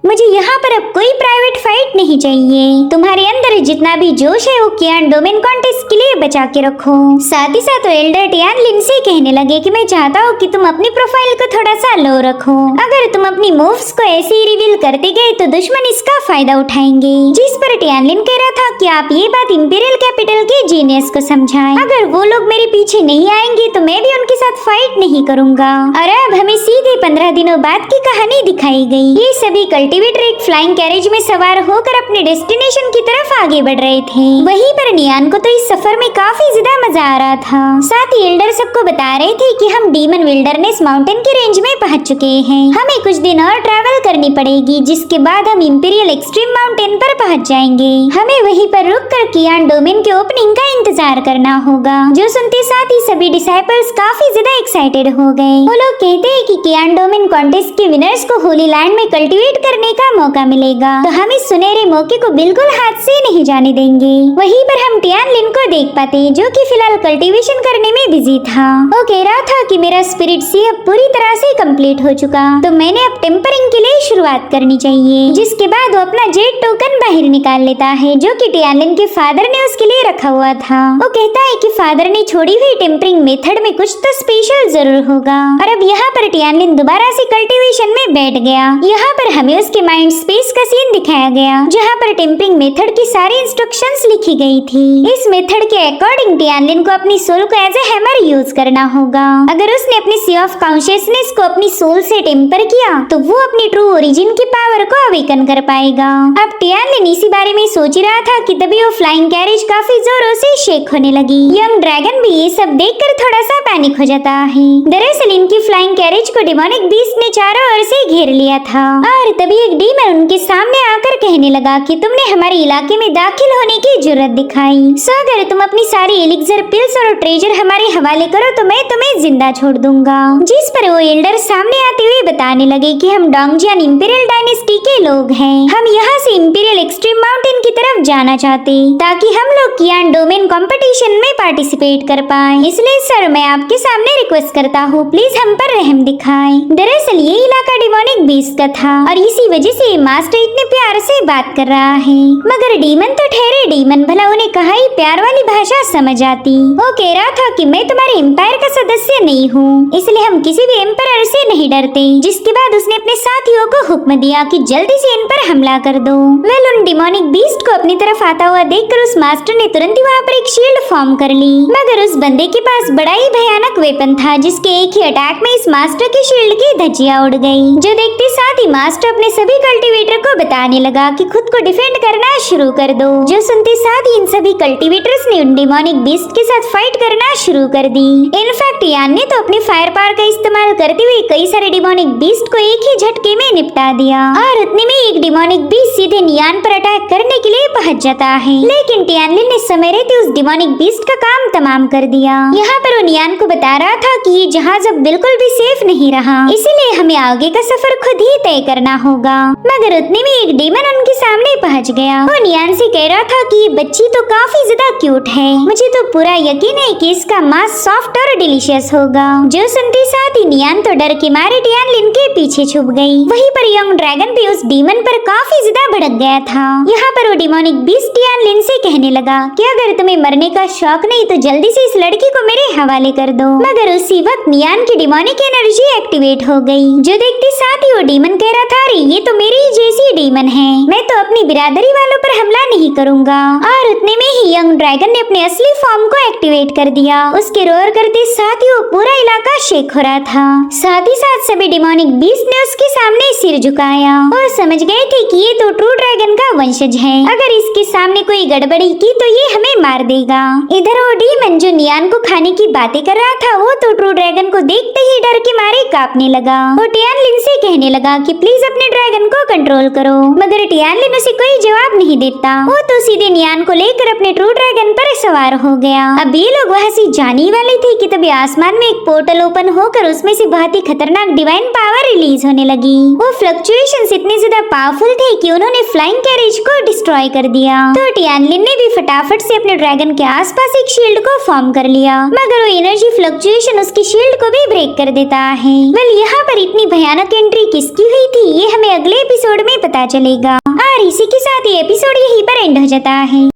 [SPEAKER 1] मुझे यहाँ पर अब कोई प्राइवेट फाइट नहीं चाहिए। तुम्हारे अंदर जितना भी जोश है वो कियान डोमेन कॉन्टेस्ट के लिए बचा के रखो। साथ ही साथ एल्डर टियानलिन से कहने लगे कि मैं चाहता हूँ कि तुम अपनी प्रोफाइल को थोड़ा सा लो रखो। अगर तुम अपनी मूव्स को ऐसे ही रिवील करते गए तो दुश्मन इसका फायदा उठाएंगे। जिस पर टियानलिन कह रहा था कि आप ये बात इंपीरियल कैपिटल के जीनियस को समझाएं। अगर वो लोग मेरे पीछे नहीं आएंगे तो मैं भी उनके साथ फाइट नहीं करूँगा। और अब हमें सीधे 15 दिनों बाद की कहानी दिखाई गई। ये सभी कल्टीवेटर एक फ्लाइंग कैरेज में सवार होकर अपने डेस्टिनेशन की तरफ आगे बढ़ रहे थे। वहीं पर नियान को तो इस सफर में काफी ज्यादा मजा आ रहा था। साथ ही एल्डर सबको बता रहे थे कि हम डीमन विल्डरनेस माउंटेन के रेंज में पहुंच चुके हैं। हमें कुछ दिन और ट्रैवल करनी पड़ेगी, जिसके बाद हम इंपीरियल एक्सट्रीम माउंटेन पर पहुंच जाएंगे। हमें वहीं पर रुककर कियान डोमेन के ओपनिंग का इंतजार करना होगा। जो सुनते साथ ही सभी डिसाइपल्स काफी ज्यादा एक्साइटेड हो गए। वो लोग कहते हैं कि कियान डोमेन कॉन्टेस्ट के विनर्स को होली लैंड में कल्टीवेट करने का मौका मिलेगा, तो हम इस सुनहरे मौके को बिल्कुल हाथ से नहीं जाने देंगे। वहीं पर हम टियानलिन को देख पाते जो कि फिलहाल कल्टीवेशन करने में बिजी था। वो कह रहा था कि मेरा स्पिरिट सी अब पूरी तरह से कंप्लीट हो चुका, तो मैंने अब टेम्परिंग के लिए शुरुआत करनी चाहिए। जिसके बाद वो अपना जेट टोकन बाहर निकाल लेता है, जो कि टियानलिन के फादर ने उसके लिए रखा हुआ था। वो कहता है कि फादर ने छोड़ी हुई टेम्परिंग मेथड में कुछ तो स्पेशल जरूर होगा। और अब यहाँ पर टियानलिन दोबारा से कल्टीवेशन में बैठ गया। यहाँ पर हमें उसके माइंड स्पेस का सीन दिखाया गया, जहाँ पर टेम्परिंग मेथड की सारी इंस्ट्रक्शंस लिखी गई थी। इस मेथड के अकॉर्डिंग टियानलिन को अपनी सोल को एज ए हैमर यूज करना होगा। अगर उसने अपनी सी ऑफ कॉन्शियसनेस को अपनी सोल से टेम्पर किया तो वो अपनी ट्रू ओरिजिन की पावर को अवेकन कर पाएगा। अब टियानलिन इसी बारे में सोच ही रहा था कि तभी वो फ्लाइंग कैरेज काफी जोरों से शेक होने लगी। यंग ड्रैगन भी ये सब देखकर थोड़ा सा पैनिक हो जाता है। दरअसल इनकी फ्लाइंग कैरेज को डिमोनिक बीस्ट ने चारों ओर से घेर लिया था और तभी एक डीमन उनके सामने आकर कहने लगा कि तुमने हमारे इलाके में दाखिल होने की जरूरत दिखाई। सो अगर तुम अपनी सारी एलिक्सर पिल्स और ट्रेजर हमारे हवाले करो तो मैं तुम्हें जिंदा छोड़ दूंगा। जिस पर वो एल्डर सामने आते हुए बताने लगे कि हम डोंगजियान इंपीरियल डायनेस्टी के लोग हैं। हम यहाँ से इंपीरियल एक्सट्रीम माउंटेन की तरफ जाना चाहते ताकि हम लोग कियान डोमेन कंपटीशन में पार्टिसिपेट कर पाएं। इसलिए सर मैं आपके सामने रिक्वेस्ट करता हूँ, प्लीज हम पर रहम दिखाएं। दरअसल ये इलाका डिमोनिक बीस्ट का था और इसी वजह से मास्टर इतने प्यार से बात कर रहा है। मगर डीमन तो ठहरे डीमन, भला उन्हें कहा ही प्यार वाली भाषा समझ आती। वो कह रहा था कि मैं तुम्हारे एम्पायर का सदस्य नहीं हूँ, इसलिए हम किसी भी एम्पायर से नहीं डरते। जिसके बाद उसने अपने साथियों को हुक्म दिया कि जल्दी से इन पर हमला कर दो। वेल उन डिमोनिक बीस्ट को अपनी तरफ आता हुआ देखकर उस मास्टर ने तुरंत ही वहाँ पर एक शील्ड फॉर्म कर ली। मगर उस बंदे के पास बड़ा ही भयानक वेपन था, जिसके एक ही अटैक में इस मास्टर की शील्ड की धज्जियां उड़ गई। जो देखते साथ ही मास्टर अपने सभी कल्टीवेटर को बताने लगा कि खुद को डिफेंड करना शुरू कर दो। जो सुनते साथ ही इन सभी कल्टीवेटर्स ने उन डिमोनिक बीस्ट के साथ फाइट करना शुरू कर दी। इनफैक्ट यान ने तो अपने फायर पावर का इस्तेमाल करते हुए कई सारे डिमोनिक बीस्ट को एक ही झटके में निपटा दिया और उतने में एक डिमोनिक बीस्ट सीधे नियान पर अटैक करने के लिए पहुंच जाता है। लेकिन टियानलिन ने समय रहते उस डिमोनिक बीस्ट का काम तमाम कर दिया। यहाँ पर वो नियान को बता रहा था कि ये जहाज अब बिल्कुल भी सेफ नहीं रहा, इसीलिए हमें आगे का सफर खुद ही तय करना होगा। मगर उतने में एक डीमन उनके सामने पहुंच गया। वो नियान से कह रहा था कि ये बच्ची तो काफी ज्यादा क्यूट है, मुझे तो पूरा यकीन है कि इसका मांस सॉफ्ट और डिलीशियस होगा। जो सुनते साथ ही नियान तो डर के मारे टियानलिन के पीछे छुप गई। वहीं पर यंग ड्रैगन भी उस डीमन पर काफी ज्यादा भड़क गया था। यहाँ पर वो डिमोनिक बीस्ट टियानलिन से कहने लगा कि अगर तुम्हें मरने का शौक नहीं तो जल्दी से इस लड़की को मेरे हवाले कर दो। मगर उसी वक्त नियान की डिमोनिक एनर्जी एक्टिवेट हो गई। जो देखते साथ ही वो डीमन कह रहा था, अरे ये तो मेरी ही जैसी डीमन है, मैं तो अपनी बिरादरी वालों पर हमला नहीं करूंगा। और उतने में ही यंग ड्रैगन ने अपने असली फॉर्म को एक्टिवेट कर दिया। उसके रोर करते साथ ही वो पूरा इलाका शेक हो रहा था। साथ ही साथ सभी डिमोनिक बीस्ट ने उसके सामने सिर झुकाया और समझ गए थे कि ये तो ट्रू ड्रैगन का वंशज है। अगर इसके सामने कोई गड़बड़ी की तो ये हमें मार देगा। इधर वो डीमन जो नियान को खाने की बातें कर रहा था, वो तो ट्रू ड्रैगन को देखते ही डर के मारे कांपने लगा। वो टियानलिन से कहने लगा कि प्लीज अपने ड्रैगन को कंट्रोल करो, मगर टियानलिन उसे कोई जवाब नहीं देता। वो तो सीधे नियान को लेकर अपने ट्रू ड्रैगन पर सवार हो गया। अब ये लोग वहाँ से जाने वाले थे कि तभी आसमान में एक पोर्टल ओपन होकर उसमें से बहुत ही खतरनाक डिवाइन पावर रिलीज होने लगी। वो फ्लक्चुएशंस इतने ज्यादा पावरफुल थे कि उन्होंने फ्लाइंग कैरेज को डिस्ट्रॉय कर दिया। तो टियानलिन ने भी फटाफट से अपने ड्रैगन के आसपास एक शील्ड को फॉर्म कर लिया, मगर वो एनर्जी फ्लक्चुएशन उसकी शील्ड को भी ब्रेक कर देता है। वेल, यहाँ पर इतनी भयानक एंट्री किसकी हुई थी ये हमें अगले एपिसोड में पता चलेगा। और इसी के साथ ये एपिसोड यहीं पर एंड हो जाता है।